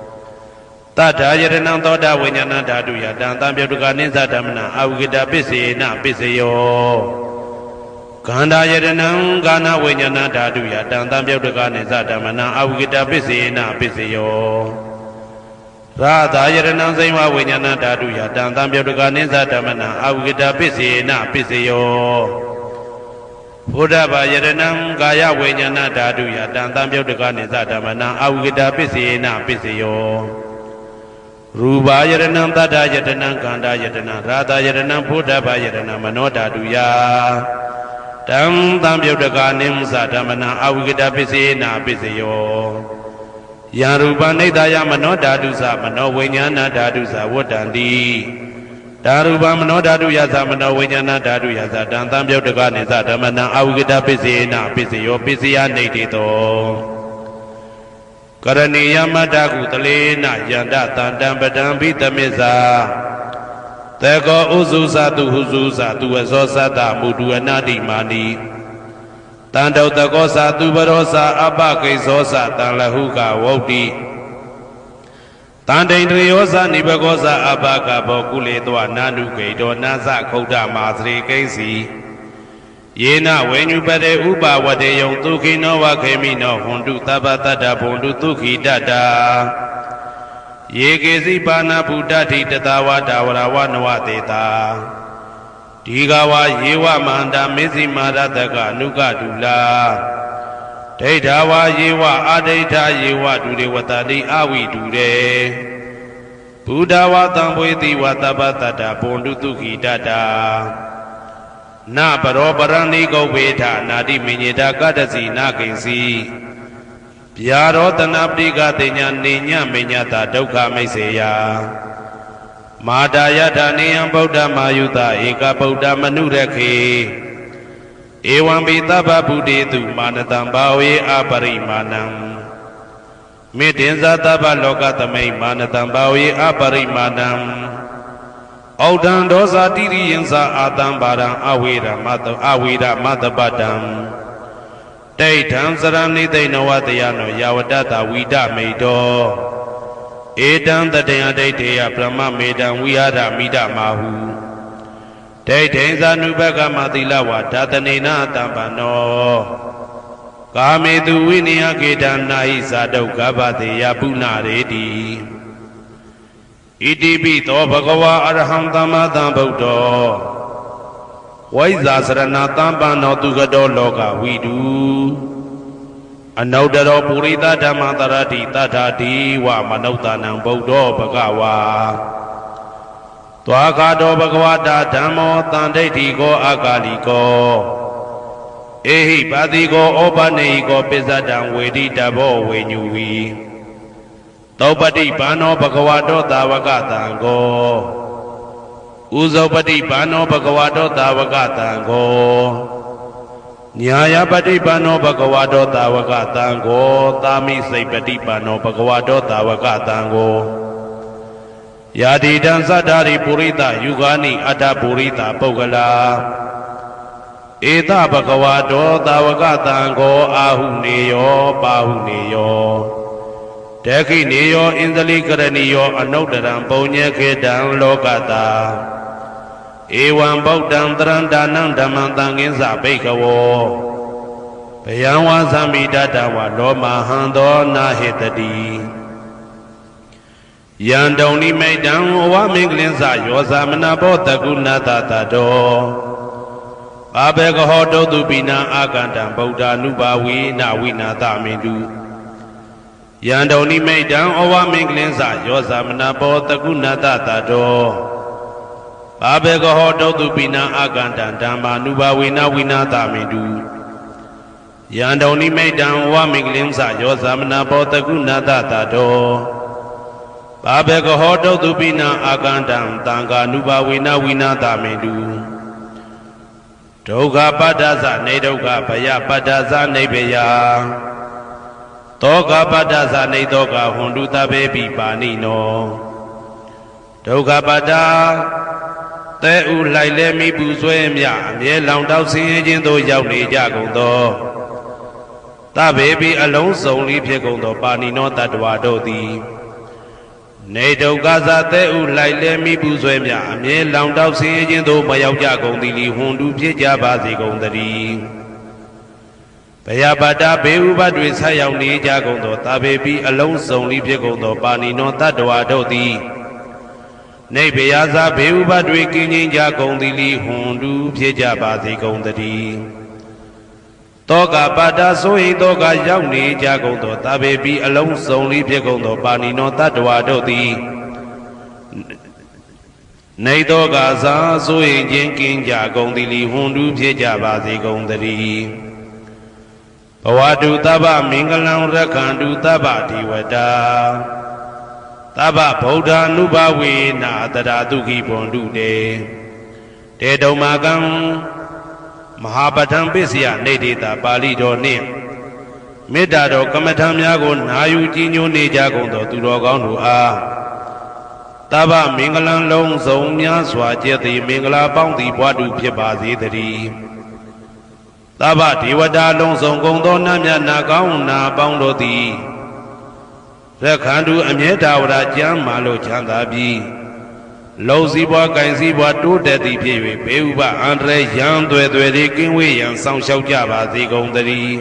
တတ္ထာယတနံသောတာဝိညာဏဓာတုယတံတံပြုတ်တကနိစ္စဓမ္မနံအဝိကတပစ္စေနပစ္စယောခန္ဓာယတနံကာဏဝိညာဏဓာတုယတံတံပြုတ်တကနိစ္စဓမ္မနံအဝိကတပစ္စေနပစ္စယောရာသယတနံစိမ္မာဝိညာဏဓာတုယတံတံပြုတ်တကနိစ္စဓမ္မနံအဝိကတပစ္စေနပစ္စယောဘုဒ္ဓဘာယတနံကာယဝိညာဏဓာတုယတံတံပြုတ်တကနိစ္စဓမ္မနံအဝိကတပစ္စေနပစ္စယောရူပယတနံတတ္ထယတနံခန္ဓာယတနံရာသယတနံဘုဒ္ဓဘာယတနံမနောဓာတုယတံတံပြုတ်တကနိစ္စဓမ္မနံအဝိကတပစ္စေနပစ္စယောယံရူပနိဒာယမနောဓာတုသမနောဝိညာဏဓာတုသဝတ္တန္တိဒါရူပမနောဓာတုယသမနောဝိညာဏဓာတုယသတံတံပြုတ်တကနိစ္စဓမ္မနံအဝိကတပစ္စေနပစ္စယောပစ္စယနေတိတောကရဏီယမတ္တကုတလေနယန္တတန္တံပဒံဘိတမစ္ဆာတေကောဥစုသတုဟုစုသတုဝဇောသတ္တမုဒုအနာတိမာနိတန္တုတကောသတုပရောသအပကိဇောသတံလဟုကဝုတ်တိတန္တိန္ဒြေယောသနိဘဂောသအပကဘောကုလေတောနာနုဂိတောနာသခုဒ္ဓမာသရေကိဉ္စီယေနဝေညုပတေဥပဝတေယံဒုခိနောဝခေမိနောဟွန်တုသဗ္ဗတတ္တဘုံတုဒုခိတတ္တာယေကေစီပါဏဗုဒ္ဓတိတတဝတာဝရဝနဝတေတာဒီဃဝယေဝမန္တမေဇိမာရတကအနုကတုလာဒိဋ္ဌဝယေဝအဒိဋ္ဌယေဝဒုရေဝတတိအဝိတုရေဘုဒ္ဓဝတံဝေတိဝသဗ္ဗတတ္တဘုံတုဒုခိတတ္တာနပရောပရဏိကောဝေထနာတိမညေတာကတ္တစီနာကိဉ္စီဗျာရောတနာပတိကတိညာနေညမညတာဒုက္ခမိတ်စေယမာတာယထာနေယံဗုဒ္ဓမာယုတဧကဗုဒ္ဓမနုရခေဧဝံပိသဗ္ဗဗုတေတုမာနတံဘာဝေအပရိမာဏံမေတ္တင်္ဇသဗ္ဗလောကသမိမာနတံဘာဝေအပရိမာဏံဩဒံဒောဇာတိရိယံသာအာတံပါရံအဝေရမတပတံဒိဋ္ဌံစရဏိသိဏဝတယနောယဝတ္တဝိဒမေတောဧတံတတေယဒိဋ္ဌေယဗြဟ္မမေတံဝိဟာရမိဒမာဟုဒိဋ္ဌိဇာနုဘဂမသီလဝါဓာတနေနတံပနောကာမေတုဝိနယကေတံနာဟိဇာတုဂဗ္ဗတေယပုဏ္ဏရေတိဣတိပိသောဘဂဝါအရဟံသမ္မာသမ္ဗုဒ္ဓောဝိဇာစရဏတံပန္နောသူကတောလောကဝိတုအနုတ္တရောပုရိသဓမ္မတရတိတထာတိဝမနုဿာနံဗုဒ္ဓောဘဂဝါသွားခါတော်ဘဂဝတာဓမ္မောတန်ဒိဋ္ဌိကောအကာလိကောဧဟိပါတိကောဩပနေဟိကောပိစ္ဆတံဝေတိတဘောဝေညူဝီသောပတိဘာနောဘဂဝတောသာဝကတံကောဥဇောပတိဘာနောဘဂဝတောသာဝကတံကောညာယပတိဘာနောဘဂဝတောသာဝကတံကောသာမိစိတ်ပတိဘာနောဘဂဝတောသာဝကတံကောယာတိတံသတ္တာရိပုရိသယုဂာနိအတ္တပုရိသပုဂ္ဂလာဧတဘဂဝတောသာဝကတံကောအာဟုနေယောပါဟုနေယောတေခိနေယောဣန္ဒလိကရဏီယောအနုတ္တရံပုံညေခေတံလောကတာဧဝံဗုဒ္ဓံတရန္တာနံဓမ္မံသံဃိသဘိက္ခဝောဘယံဝါသမိတတဝလောမဟံသောနာဟေတတိယံတုံနိမိတံဝမင်္ဂလင်းစယောသမနာဘောတကုဏတတတောဘာဘေကဟောတုတုပိနာအာကန္တံဗုဒ္ဓ ानु ဘာဝေနဝိနာသမိတုယံတုံနိမိတံဩဝမင်္ဂလင်းစယောသမနာဘောတကုဏတတတောဘာဘေကဟောတုတုပိနာအာကန္တံဓမ္မာနုဘာဝေနဝိနာသမိတုယံတုံနိမိတံဩဝမင်္ဂလင်းစယောသမနာဘောတကုဏတတတောဘာဘေကဟောတုတုပိနာအာကန္တံတံဃာနုဘာဝေနဝိနာသမိတုယ ဒုက္ခပတ္တသနေဒုက္ခဘယပတ္တသနေဘယသောကပတ္တသနေသောကဟွန်တုတဘေပိပါဏိနောဒုက္ခပတ္တသဲဥလိုက်လဲမိပူဆွဲမြအမြဲလောင်တောက်ဆင်းရဲခြင်းသို့ရောက်နေကြကုန်သောတဘေပိအလုံးစုံလေးဖြစ်ကုန်သောပါဏိနောတတ္တဝါတို့သည်နေဒုက္ခသသဲဥလိုက်လဲမိပူဆွဲမြအမြဲလောင်တောက်ဆင်းရဲခြင်းသို့မရောက်ကြကုန်သည်လီဟွန်တုဖြစ်ကြပါစေကုန်သတည်းဘယပတ္တဘေဥပတွေဆက်ရောက်နေကြကုန်သောတဘေပိအလုံးစုံလေးဖြစ်ကုန်သောပါဏိနောတတ္တဝါတို့သည်နေဘယဇဘေဥပတွေကင်းခြင်းကြကုန်သည်လီဟွန်တုဖြစ်ကြပါစေကုန်သတည်းတောကပတ္တဆိုဟိတောကရောက်နေကြကုန်သောတဘေပိအလုံးစုံလေးဖြစ်ကုန်သောပါဏိနောတတ္တဝါတို့သည်နေတောကသာဆိုဟိခြင်းကင်းကြကုန်သည်လီဟွန်တုဖြစ်ကြပါစေကုန်သတည်းဘဝတုတဗ္ဗမင်္ဂလံရက္ခန္တုတဗ္ဗဒီဝတာတဗ္ဗဗုဒ္ဓ ानु ဘဝေနာတရာတုခိဘွန်တုတေတုံမာကံမဟာပဋ္ဌံပစ္စယနေတေတာပါဠိတော်နှင့်မေတ္တာတော်ကမ္မထံများကိုနာယူကြည်ညိုနေကြကုန်သောသူတော်ကောင်းတို့အားတဗ္ဗမင်္ဂလံလုံးစုံများစွာကျက်သည်မင်္ဂလာပေါင်းသည်ဘွားတုဖြစ်ပါစေတည်းတဗ္ဗဒေဝတာလုံးစုံကုန်သောနတ်မြတ်နာကောင်းနာပေါင်းတို့သည်ရက္ခန္တုအမြဲတဝရကျမ်းမာလို့ချမ်းသာပြီးလုံစည်းပွားကင်စည်းပွားတိုးတက်သည်ဖြစ်၍ဘေဥပအန္တရာယ်ရန်သွဲသွဲတွေကင်းဝေးရန်ဆောင်လျှောက်ကြပါစေကုန်သတည်း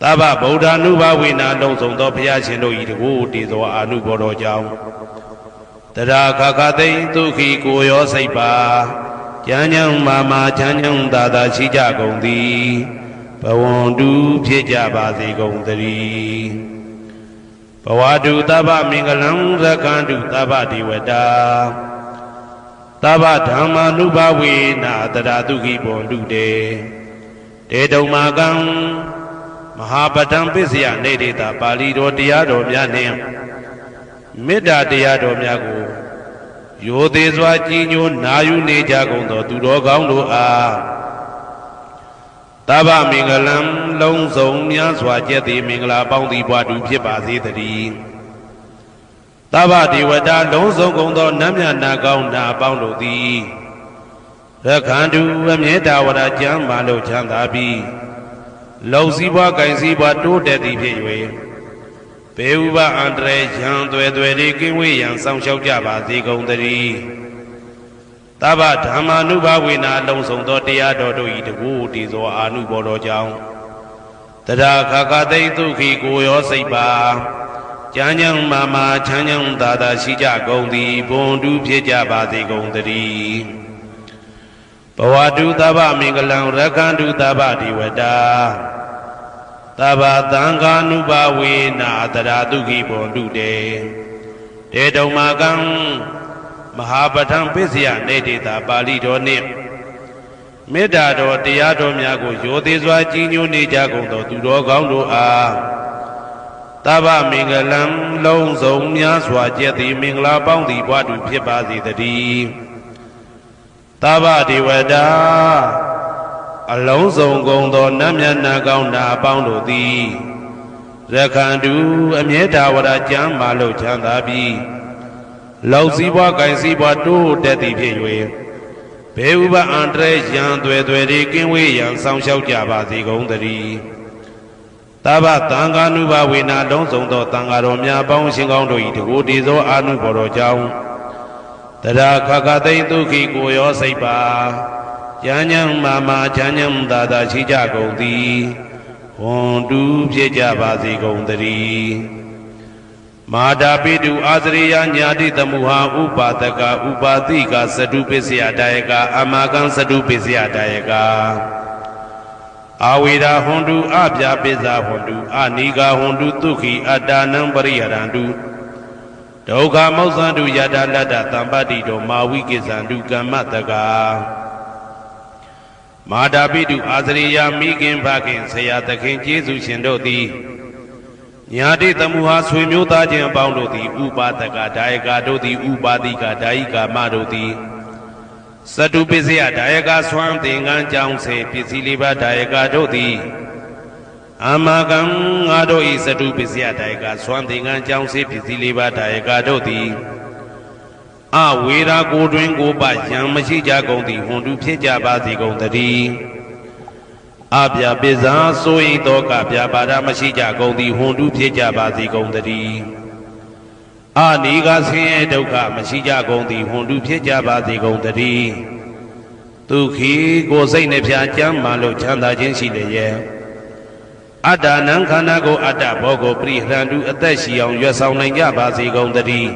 တဗ္ဗဗုဒ္ဓ ानु ဘဝေနာလုံးစုံသောဘုရားရှင်တို့၏တကူတည်သောအာနုဘောတော်ကြောင့်တရာခခသိမ့်ဒုက္ခိကိုရောစိတ်ပါကျမ်းညံမာမာချမ်းညံသာသာရှိကြကုန်သည်ဘဝန္တုဖြစ်ကြပါစေကုန်သတည်းဘဝတုတဗ္ဗမင်္ဂလံရက္ခန္တုတဗ္ဗဒေဝတာတဗ္ဗဓမ္မာနုဘဝေနာတရာတုခိဘွန်တုတေတုံမာကံမဟာပဋ္ဌံပစ္စယနေတေတာပါဠိတော်တရားတော်များနှင့်မေတ္တာတရားတော်များကိုရိုသေစွာကြည်ညိုနာယူနေကြကုန်သောသူတော်ကောင်းတို့အားတဗ္ဗမင်္ဂလံလုံးစုံများစွာကျက်သည်မင်္ဂလာပေါင်းသည်ဘွားတူဖြစ်ပါစေတည်းတဗ္ဗဒေဝတာလုံးစုံကုန်သောနတ်မြတ်နာကောင်းနာပေါင်းတို့သည်ရက္ခန္တုအမြဲတဝရကျမ်းမာလို့ချမ်းသာပြီးလုံစည်းပွားကင်စည်းပွားတိုးတက်သည်ဖြစ်၍ဘေဥပအန္တရာယ်ရန်သွဲသွဲတွေကင်းဝေးရန်ဆောင်လျှောက်ကြပါစေကုန်သတည်းတဗ္ဗဓမ္မာနုဘဝေနာလုံးစုံသောတရားတော်တို့၏တကူတည်သောအာနုဘောတော်ကြောင့်တရာခခသိမ့်ဒုက္ခိကိုရောစိတ်ပါကျမ်းညံမာမာချမ်းညံသာသာရှိကြကုန်သည်ဘွန်တုဖြစ်ကြပါစေကုန်သတည်းဘဝတုတဗ္ဗမင်္ဂလံရက္ခန္တုတဗ္ဗဒေဝတာတဗ္ဗသံဃာနုဘဝေနာတရာတုခိဘွန်တုတေတုံမာကံမဟာပဋ္ဌံပစ္စယနေတေတာပါဠိတော်နှင့်မေတ္တာတော်တရားတော်များကိုရိုသေစွာကြည်ညိုနေကြကုန်သောသူတော်ကောင်းတို့အားတဗ္ဗမင်္ဂလံလုံးစုံများစွာကျက်သည်မင်္ဂလာပေါင်းသည်ဘွားတူဖြစ်ပါစေတည်းတဗ္ဗဒေဝတာအလုံးစုံကုန်သောနတ်မြတ်နာကောင်းနာပေါင်းတို့သည်ရက္ခန္တုအမြဲတဝရကျမ်းမာလို့ချမ်းသာပြီးလုံစည်းပွားကင်စည်းပွားတိုးတက်သည်ဖြစ်၍ဘေဥပအန္တရာယ်ရန်သွဲသွဲတွေကင်းဝေးရန်ဆောင်လျှောက်ကြပါစေကုန်သတည်းတဗ္ဗသံဃာနုဘဝေနာလုံးစုံသောသံဃာတော်များပေါင်းရှင်ကောင်းတို့၏တကူတည်သောအာနုဘော်တော်ကြောင့်တရာခခသိမ့်ဒုက္ခိကိုရောစိတ်ပါကျမ်းညံမာမာချမ်းညံသာသာရှိကြကုန်သည်ဟွန်တူဖြစ်ကြပါစေကုန်သတည်းမာတာပိတုအာသရိယညာတိတမုဟာဥပါဒကဥပါတိကသတုပစ္စယတာယကအမာကံသတုပစ္စယတာယကအာဝေရာဟွန်တုအပြာပိဇာဟွန်တုအနိဂါဟွန်တုဒုက္ခိအတ္တနံပရိဟရန္တုဒုက္ခမောဇ္ဇန္တုယတာလတ္တသံပတ္တိတောမာဝိကိဇန္တုကမ္မတကာမာတာပိတုအာသရိယမိခင်ဖခင်ဆရာသခင်ကျေးဇူးရှင်တို့သည်ညာတိတမုဟာဆွေမျိုးသားချင်းအပေါင်းတို့သည်ဥပါဒကဒါယကတို့သည်ဥပါတိကဒါယိကာမတို့သည် စတုပစ္စယဒါယကဆွမ်းသင်္ကန်းကြောင်းစေပစ္စည်းလေးပါးဒါယကတို့သည်အာမကံငါတို့ဤစတုပစ္စယဒါယကဆွမ်းသင်္ကန်းကြောင်းစေပစ္စည်းလေးပါးဒါယကတို့သည်အဝေရာကိုတွင်ကိုပယံမရှိကြကုန်သည်ဟွန်တုဖြစ်ကြပါစေကုန်တည်းအပြပိဇာဆိုရင်တော့ကပြပါဒမရှိကြကုန်သည်ဟွန်တုဖြစ်ကြပါစေကုန်တည်းအာနိကဆင်းရဲဒုက္ခမရှိကြကုန်သည်ဟွန်တုဖြစ်ကြပါစေကုန်တည်းဒုက္ခိကိုစိတ်နှပြကြမ်းမှလို့ချမ်းသာခြင်းရှိလေရဲ့အတ္တနံခန္ဓာကိုအတ္တဘောကိုပရိဟရန္တုအသက်ရှိအောင်ရွတ်ဆောင်နိုင်ကြပါစေကုန်တည်း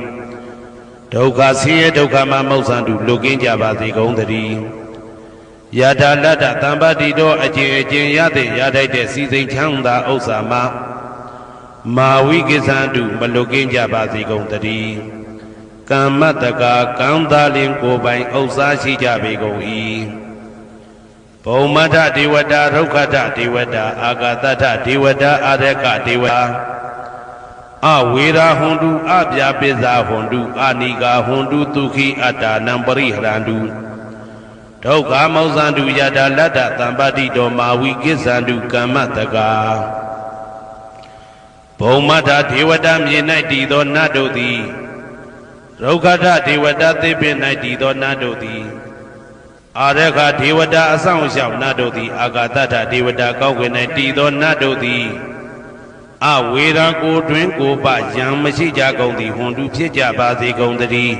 ဒုက္ခဆင်းရဲဒုက္ခမှမောက္ဆန္တုလွတ်ကင်းကြပါစေကုန်တည်းယထာလတ္တတမ္ပတိတောအကျင့်အကျင့်ရတဲ့ရထိုက်တဲ့စီစိန်ချမ်းသာဥစ္စာမှာမာဝိကိသန္တုမလွတ်ကင်းကြပါစေကုန်တည်းကမ္မတကာကံသာလင်ကိုယ်ပိုင်ဥစ္စာရှိကြပေကုန်၏ဘုံမထဒေဝတာရုက္ခထဒေဝတာအာဂတထဒေဝတာအာရကဒေဝတာအဝေရာဟွန်တုအပြပိဇာဟွန်တုအာနိကာဟွန်တုဒုက္ခိအတ္တနံပရိဟရန္တုဒုက္ခမောဇန္တုယတာလတ္တတမ္ပတိတောမာဝိကိသန္တုကမ္မတကာဘုံမထဒေဝတာမြေ၌တည်သောနတ်တို့သည်ရုက္ခထဒေဝတာသေပင်၌တည်သောနတ်တို့သည်အာရခဒေဝတာအဆောင်ရှောက်နတ်တို့သည်အာဂတထဒေဝတာကောင်းကင်၌တည်သောနတ်တို့သည်အဝေရာကိုတွင်ကိုပယံမရှိကြကုန်သည်ဟွန်တုဖြစ်ကြပါစေကုန်တည်း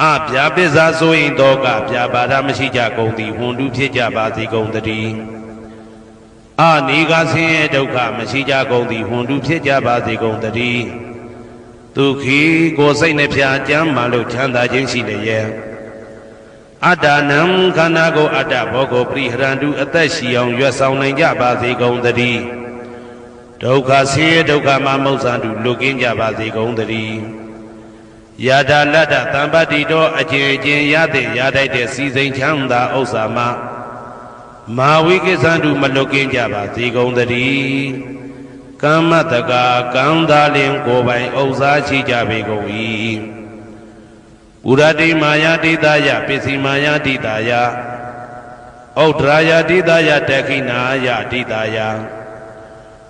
အပြာပိဇာဆိုရင်တော့ကပြာပါဒမရှိကြကုန်သည်ဟွန်တုဖြစ်ကြပါစေကုန်တည်းအနိကဆင်းရဲဒုက္ခမရှိကြကုန်သည်ဟွန်တုဖြစ်ကြပါစေကုန်တည်းဒုက္ခိကိုစိတ်နှပြကြမ်းမှလို့ချမ်းသာခြင်းရှိလေရဲ့အတ္တနံခန္ဓာကိုအတ္တဘောကိုပရိဟရန္တုအသက်ရှိအောင်ရွတ်ဆောင်နိုင်ကြပါစေကုန်တည်းဒုက္ခဆင်းရဲဒုက္ခမှမောက္ဆန္တုလွတ်ကင်းကြပါစေကုန်တည်းယထာလတ္တတမ္ပတိတောအကျင့်အကျင့်ရတဲ့ရထိုက်တဲ့စီစိန်ချမ်းသာဥစ္စာမှာမာဝိကိသန္တုမလွတ်ကင်းကြပါစေကုန်တည်းကမ္မတကာကံသာလင်ကိုယ်ပိုင်ဥစ္စာရှိကြပေကုန်၏ဥရတိမာယာတိတယပစ္စည်းမာယာတိတယဩဒရာယတိတယတခိနာယတိတယ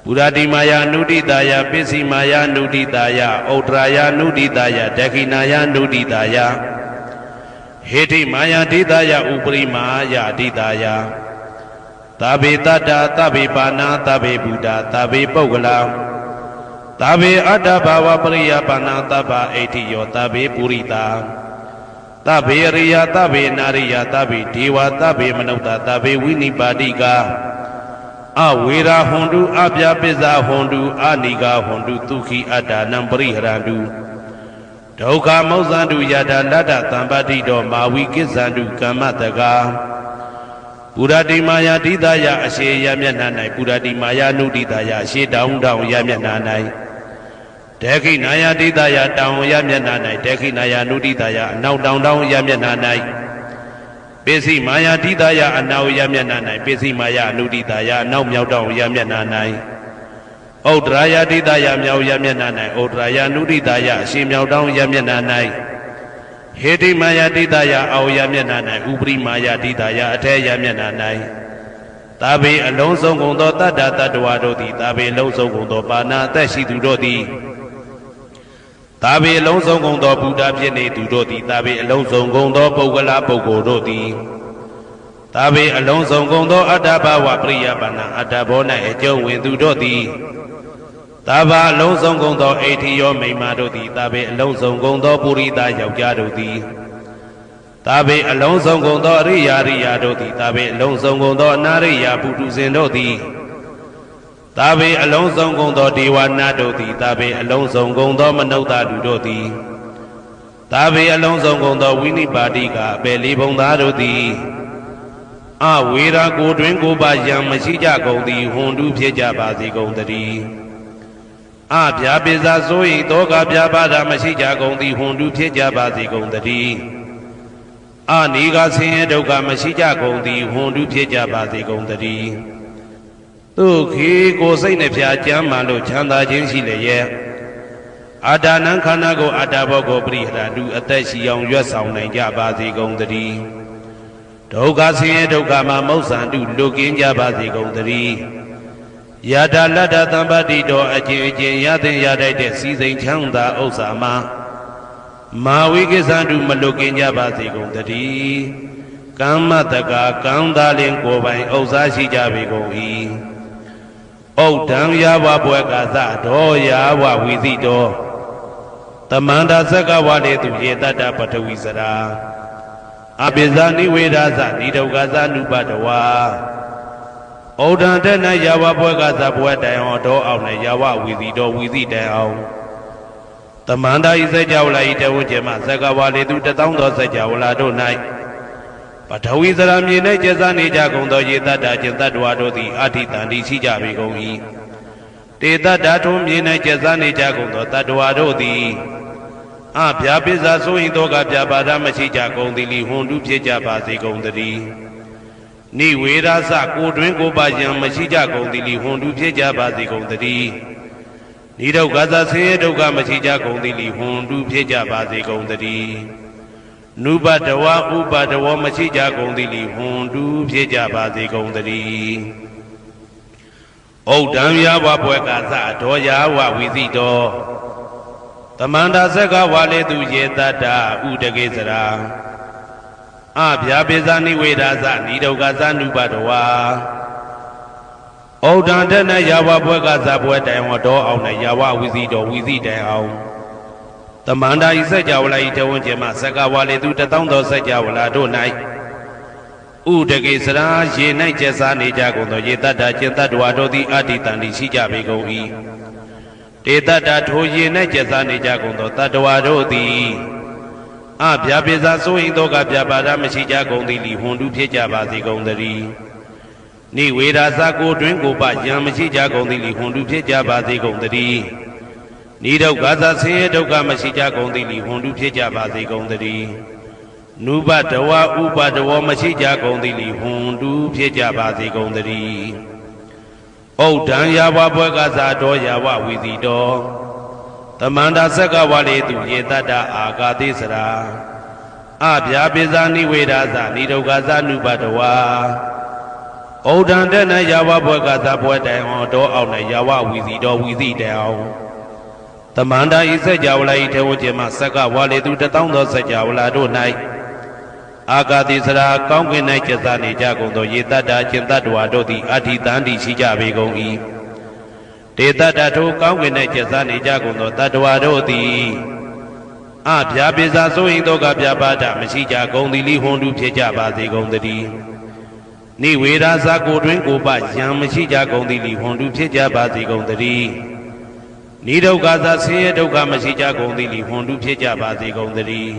ပုရတိမာယာနုတိတာယပစ္စည်းမာယာနုတိတာယဩဒရာယနုတိတာယဒခိနာယနုတိတာယဟေတိမာယာတိတာယဥပရိမာယာတိတာယသဗ္ဗေတတ္တာသဗ္ဗေပါဏာသဗ္ဗေဘုဒ္ဓသဗ္ဗေပုဂ္ဂလာသဗ္ဗေအတ္တဘာဝပရိယပါဏာသဗ္ဗအိဋ္ဌိယောသဗ္ဗေပုရိတာသဗ္ဗေရိယသဗ္ဗေနာရိယသဗ္ဗေဒေဝသဗ္ဗေမနုဿသဗ္ဗေဝိနိပါတိကာအဝေရာဟွန်တုအပြပိဇာဟွန်တုအာနိကာဟွန်တုဒုက္ခိအတ္တနံပရိဟရန္တုဒုက္ခမောက္ဆန္တုယထာလတ္တတမ္ပတိတောမာဝိကိသန္တုကမ္မတကာပုရတိမာယာတိတယအရှိယမျက်နှာ၌ပုရတိမာယာနုတိတယအရှိတောင်းတောင်းယမျက်နှာ၌ဒေခိနာယာတိတယတောင်းယမျက်နှာ၌ဒေခိနာယာနုတိတယအနောက်တောင်းတောင်းယမျက်နှာ၌ပိစိမာယာတိတယအနောက်ယမျက်နှာ၌ပိစိမာယာနုတိတယအနောက်မြောက်တောင်းယမျက်နှာ၌ဩဒရာယတိတယမြောက်ယမျက်နှာ၌ဩဒရာယနုတိတယအရှိမြောက်တောင်းယမျက်နှာ၌ဟေတိမာယာတိတယအောယမျက်နှာ၌ဥပရိမာယာတိတယအထေယမျက်နှာ၌သာဘေအလုံးစုံကုန်သောတတ္တတတ္တဝါတို့သည်သာဘေအလုံးစုံကုန်သောပါဏာအသက်ရှိသူတို့သည်သာဘေအလုံးစုံကုန်သောဘုဒ္ဓဖြစ်နေသူတို့သည်သာဘေအလုံးစုံကုန်သောပုဂ္ဂလပုဂ္ဂိုလ်တို့သည်သာဘေအလုံးစုံကုန်သောအတ္တဘဝပရိယပါဏာအတ္တဘော၌အကျုံးဝင်သူတို့သည်သာဘာအလုံးစုံကုန်သောအိဋ္ဌိယောမိမ္မာတို့သည်သာဘေအလုံးစုံကုန်သောပုရိသယောက်ျားတို့သည်သာဘေအလုံးစုံကုန်သောအရိယာရိယာတို့သည်သာဘေအလုံးစုံကုန်သောအနာရိယာပုထုဇဉ်တို့သည်သာဘေအလုံးစုံကုန်သောဒေဝနာတို့သည်သာဘေအလုံးစုံကုန်သောမနုဿလူတို့သည်သာဘေအလုံးစုံကုန်သောဝိနိပါတိကအပေလေးဘုံသားတို့သည်အဝေရာကိုတွင်ကိုပါယံမရှိကြကုန်သည်ဟွန်တုဖြစ်ကြပါစေကုန်တည်းအပြာပိဇာဆိုရင်တောကပြပါဒမရှိကြကုန်သည်ဟွန်တုဖြစ်ကြပါစေကုန်တည်းအနိကဆင်းရဲဒုက္ခမရှိကြကုန်သည်ဟွန်တုဖြစ်ကြပါစေကုန်တည်းဒုက္ခိကိုစိတ်နှပြကြမ်းမှလို့ချမ်းသာခြင်းရှိလေရဲ့ အာဒါနံခန္ဓာကိုအာတာဘောကိုပရိဟရာလူအသက်ရှိအောင်ရွတ်ဆောင်နိုင်ကြပါစေကုန်သတည်းဒုက္ခဆင်းရဲဒုက္ခမှာမௌဆန္တုလွတ်ကင်းကြပါစေကုန်သတည်းယထာလတ္တသံပါတိတော်အကျဉ်အကျဉ်ရသင်ရတတ်တဲ့စီစိန်ချမ်းသာဥစ္စာမှာမာဝိကိသန္တုမလွတ်ကင်းကြပါစေကုန်သတည်းကမ္မတက္ကကံသာလင်ကိုယ်ပိုင်ဥစ္စာရှိကြပေကုန်၏ဩဒံယာဝဘွယ်ကာသဒောယာဝဝီသိတောတမန္တာသက္ကဝလေသူယေတတ္တပထဝီစရာအပိဇာနိဝေဒသနိဒုက္ခသနုပတဝါဩဒံတနယာဝဘွယ်ကာသဘွယ်တိုင်အောင်ဒောအောင်နဲ့ယာဝဝီသိတောဝီသိတိုင်အောင်တမန္တာဤစကြဝဠာဤတဝကျမသက္ကဝလေသူတသောသောစကြဝဠာတို့၌ပထဝီစရာမြေ၌ကျက်စားနေကြကုန်သောယေတတ္တကျင်တ္တဝါတို့သည်အဋ္ဌိတန္တိရှိကြပေကုန်၏တေတ္တထုံးမြေ၌ကျက်စားနေကြကုန်သောတတ္တဝါတို့သည်အဗျာပိဇာဆိုရင်တော့ကဗျာပါဒမရှိကြကုန်သည်လီဟွန်တုဖြစ်ကြပါစေကုန်သတည်းနိဝေရသကိုတွင်ကိုပါယံမရှိကြကုန်သည်လီဟွန်တုဖြစ်ကြပါစေကုန်သတည်းနိဒုက္ခသဆင်းရဲဒုက္ခမရှိကြကုန်သည်လီဟွန်တုဖြစ်ကြပါစေကုန်သတည်းနုပတဝဥပတဝမရှိကြကုန်သည်လီဟွန်တုဖြစ်ကြပါစေကုန်သတည်းဩဒံယာဝဘွယ်ကာသဒောယာဝဝီသိတောတမန္တာသက္ကဝါလေသူယေတတ္တဥဒကေစရာအဗျာပိဇာနိဝေဒသနိဒုက္ခသနုပတဝါဩဒံတနယာဝဘွယ်ကာသဘွယ်တိုင်ဝဒောအောင်နဲ့ယာဝဝီသိတောဝီသိတိုင်အောင်တမန္တာဤစကြဝဠာဤတဝန်းကျင်မှသက္ကဝါလေသူတသောသောစကြဝဠာတို့၌ဥဒကေစရာရေ၌ကျက်စားနေကြကုန်သောယေတတ္တကျင်တတ္တဝါတို့သည်အဋ္ဌိတန္တိရှိကြပေကုန်၏တေတတ္တထိုရေ၌ကျက်စားနေကြကုန်သောတတ္တဝါတို့သည်အဗျာပိဇာဆိုရင်တော့ကဗျာပါဒမရှိကြကုန်သည်လီဟွန်တုဖြစ်ကြပါစေကုန်သတည်းနိဝေဒသကိုတွင်ကိုပယံမရှိကြကုန်သည်လီဟွန်တုဖြစ်ကြပါစေကုန်သတည်းနိဒုက္ခသဆင်းရဲဒုက္ခမရှိကြကုန်သည်လီဟွန်တုဖြစ်ကြပါစေကုန်သတည်းနုပတဝဥပတဝမရှိကြကုန်သည်လီဟွန်တုဖြစ်ကြပါစေကုန်သတည်းဩဒံယာဝဘွယ်ကသာတော်ယာဝဝီတိတောတမန္တာသက္ကဝါလေသူယေတတ္တအာဂါတိစရာအဗျာပိဇာနိဝေဒသနိဒုက္ခသနုပတဝါဩဒံတနယာဝဘွယ်ကသာဘွယ်တိုင်အောင်တော်အောင်နဲ့ယာဝဝီတိတောဝီတိတိုင်အောင်တမန္တာဤစကြဝဠာဤထေဝကျင်မှသက္ကဝါလေသူတသောသောစကြဝဠာတို့၌အာဂါတိစရာကောင်းကင်၌ကျက်စားနေကြကုန်သောယေတတ္တကျင်တတ္တဝါတို့သည်အဋ္ဌိတန္တိရှိကြပေကုန်၏တေတတ္တထိုကောင်းကင်၌ကျက်စားနေကြကုန်သောတတ္တဝါတို့သည်အဗျာပိဇာဆိုရင်တော့ကဗျာပါဒမရှိကြကုန်သည်လီဟွန်တုဖြစ်ကြပါစေကုန်သတည်းနိဝေဒသကိုတွင်ကိုပယံမရှိကြကုန်သည်လီဟွန်တုဖြစ်ကြပါစေကုန်သတည်းနိဒုက္ခသဆင်းရဲဒုက္ခမရှိကြကုန်သည်လီဟွန်တုဖြစ်ကြပါစေကုန်သတည်း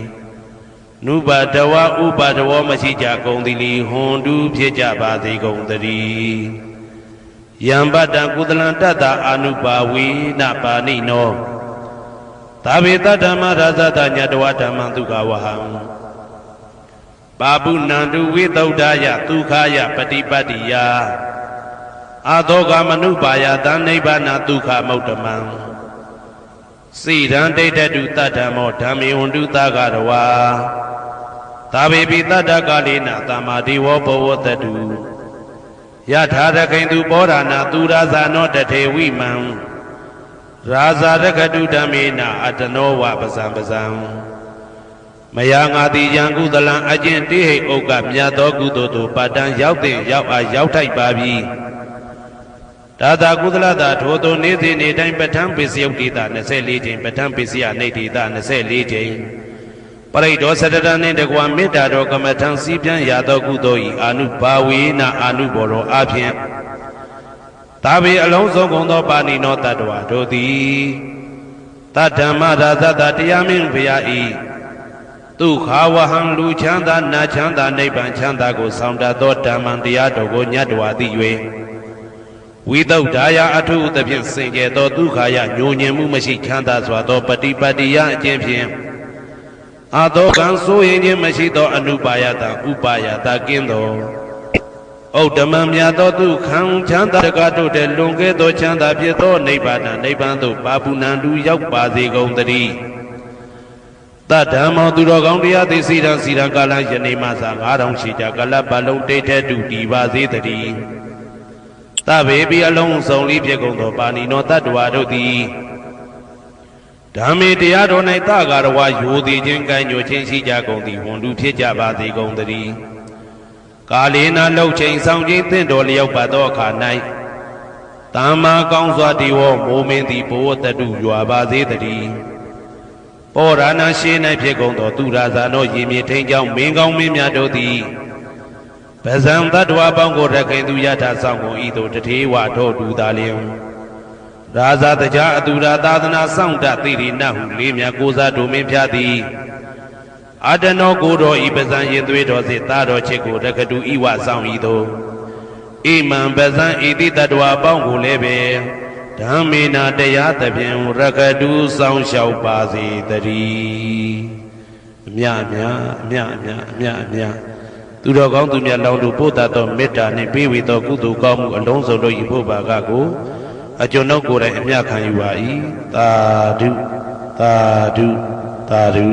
နုပတဝဥပတဝမရှိကြကုန်သည်လီဟွန်တုဖြစ်ကြပါစေကုန်သတည်းယံပတ္တံကုသလံတတ္တအာနုပါဝေနပါဏိနောသာဝေတဓမ္မရာဇတညတဝဓမ္မဒုက္ခဝဟံပါပုဏ္ဏံတုဝိသုဒ္ဓယဒုက္ခယပฏิပတ္တိယအာသောကမနုပါယသနိဗ္ဗာနဒုက္ခမௌတ္တမံစိရန်ဒိဋ္ဌတုတတ္တမောဓမ္မေဝန္တုသဂရဝါသာဝေပိတတ္တကာလေနသမ္မာဒေဝဘဝတတုယထာရခိန်သူပောဓာနာသူရာဇာနောတထေဝိမံရာဇာရခတုဓမ္မေနအတနောဝပဇံပဇံမယာငါတိယံကုသလံအကျင့်တိဟိဥက္ကမြတ်သောကုသိုလ်တို့ပတ္တံရောက်တဲ့ရောက်အားရောက်ထိုက်ပါပြီဒါသာကုသလတာထိုသို့နေ့စဉ်နေ့တိုင်းပဋ္ဌာန်းပစ္စယုတ်တိတာ24ကြိမ်ပဋ္ဌာန်းပစ္စယနေတိတာ24ကြိမ်ပရိဒောစတတနှင့်တကွာမေတ္တာတော်ကမ္မထံစည်းပြန်ရသောကုသိုလ်ဤအာနုဘာဝေနအာနုဘောရောအဖြင့်သာဝေအလုံးစုံကုန်သောပါဏိနောတတ္တဝါတို့သည်တတ္တမရာဇတတရားမင်းဘုရားဤဒုက္ခဝဟံလူချမ်းသာနာချမ်းသာနိဗ္ဗာန်ချမ်းသာကိုဆောင်တတ်သောဓမ္မံတရားတော်ကိုညတ်တော်သိ၍ဝိသုဒ္ဓါယအထုသဖြင့်စင်ကြယ်သောဒုက္ခယညိုညင်မှုမရှိချမ်းသာစွာသောပฏิပတ္တိယအကျင့်ဖြင့်အာသောကံဆိုရင်ခြင်းမရှိသောအနုပါယတဥပါယတကင်းသောဩ ဩဓမ္မမြတ်သောသူခံချမ်းသာတကားတို့တဲ့လွန်ကဲသောချမ်းသာဖြစ်သောနိဗ္ဗာန်နိဗ္ဗာန်သို့ပါပုဏ္ဏတူရောက်ပါစေကုန်သတည်းတဓမ္မောသူတော်ကောင်းတရားသိစီရန်စီရန်ကာလယနေ့မှသာ9000ရှိကြကာလပတ်လုံးတိတ်ထဲတူတည်ပါစေတည်းတဗေပိအလုံးစုံလေးဖြစ်ကုန်သောပါဏိနောတတ္တဝါတို့သည်ဓမ္မေတရားတော်၌တကာရဝါယိုသည်ခြင်းကံညိုခြင်းရှိကြကုန်သည်ဝန်တူဖြစ်ကြပါစေကုန်သတည်းကာလေနာလှုပ်ချိန်ဆောင်ခြင်းသင့်တော်လျောက်ပါသောအခါ၌တမ္မာကောင်းစွာဒီဝမိုးမင်းသည်ဘိုးတတုရွာပါစေတည်းပောရဏရှိ၌ဖြစ်ကုန်သောသူရာဇာတို့ရေမြေထိန်ကြောင့်မင်းကောင်းမင်းများတို့သည်ပဇံတတ္တဝါပေါင်းကိုရခိုင်သူယထာဆောင်ကုန်ဤသို့တထေဝထောတူသာလျင်ရာဇာတကြားအတူရာသာသနာဆောင်တသိရိနဟုလေးမြတ်ကိုစားဒုမင်းဖြာသည်အတနောကိုတော်ဤပဇံရင်သွေးတော်စေတာတော်ချစ်ကိုရကတူဤဝဆောင်ဤသို့ဣမံပဇံဤတိတတ္တဝါပေါင်းကိုလည်းပဲဓမ္မေနာတရားသဖြင့်ရကတူဆောင်လျှောက်ပါစေတည်းအမြအမြအမြအမြအမြအမြသူတော်ကောင်းသူမြတ်လောင်းတို့ပို့တတ်သောမေတ္တာနှင့်ပေးဝေသောကုသိုလ်ကောင်းမှုအလုံးစုံတို့၏ဖို့ပါကကိုအကျွန်ုပ်ကိုယ်တိုင်အမြခံယူပါ၏သာဓုသာဓုသာဓု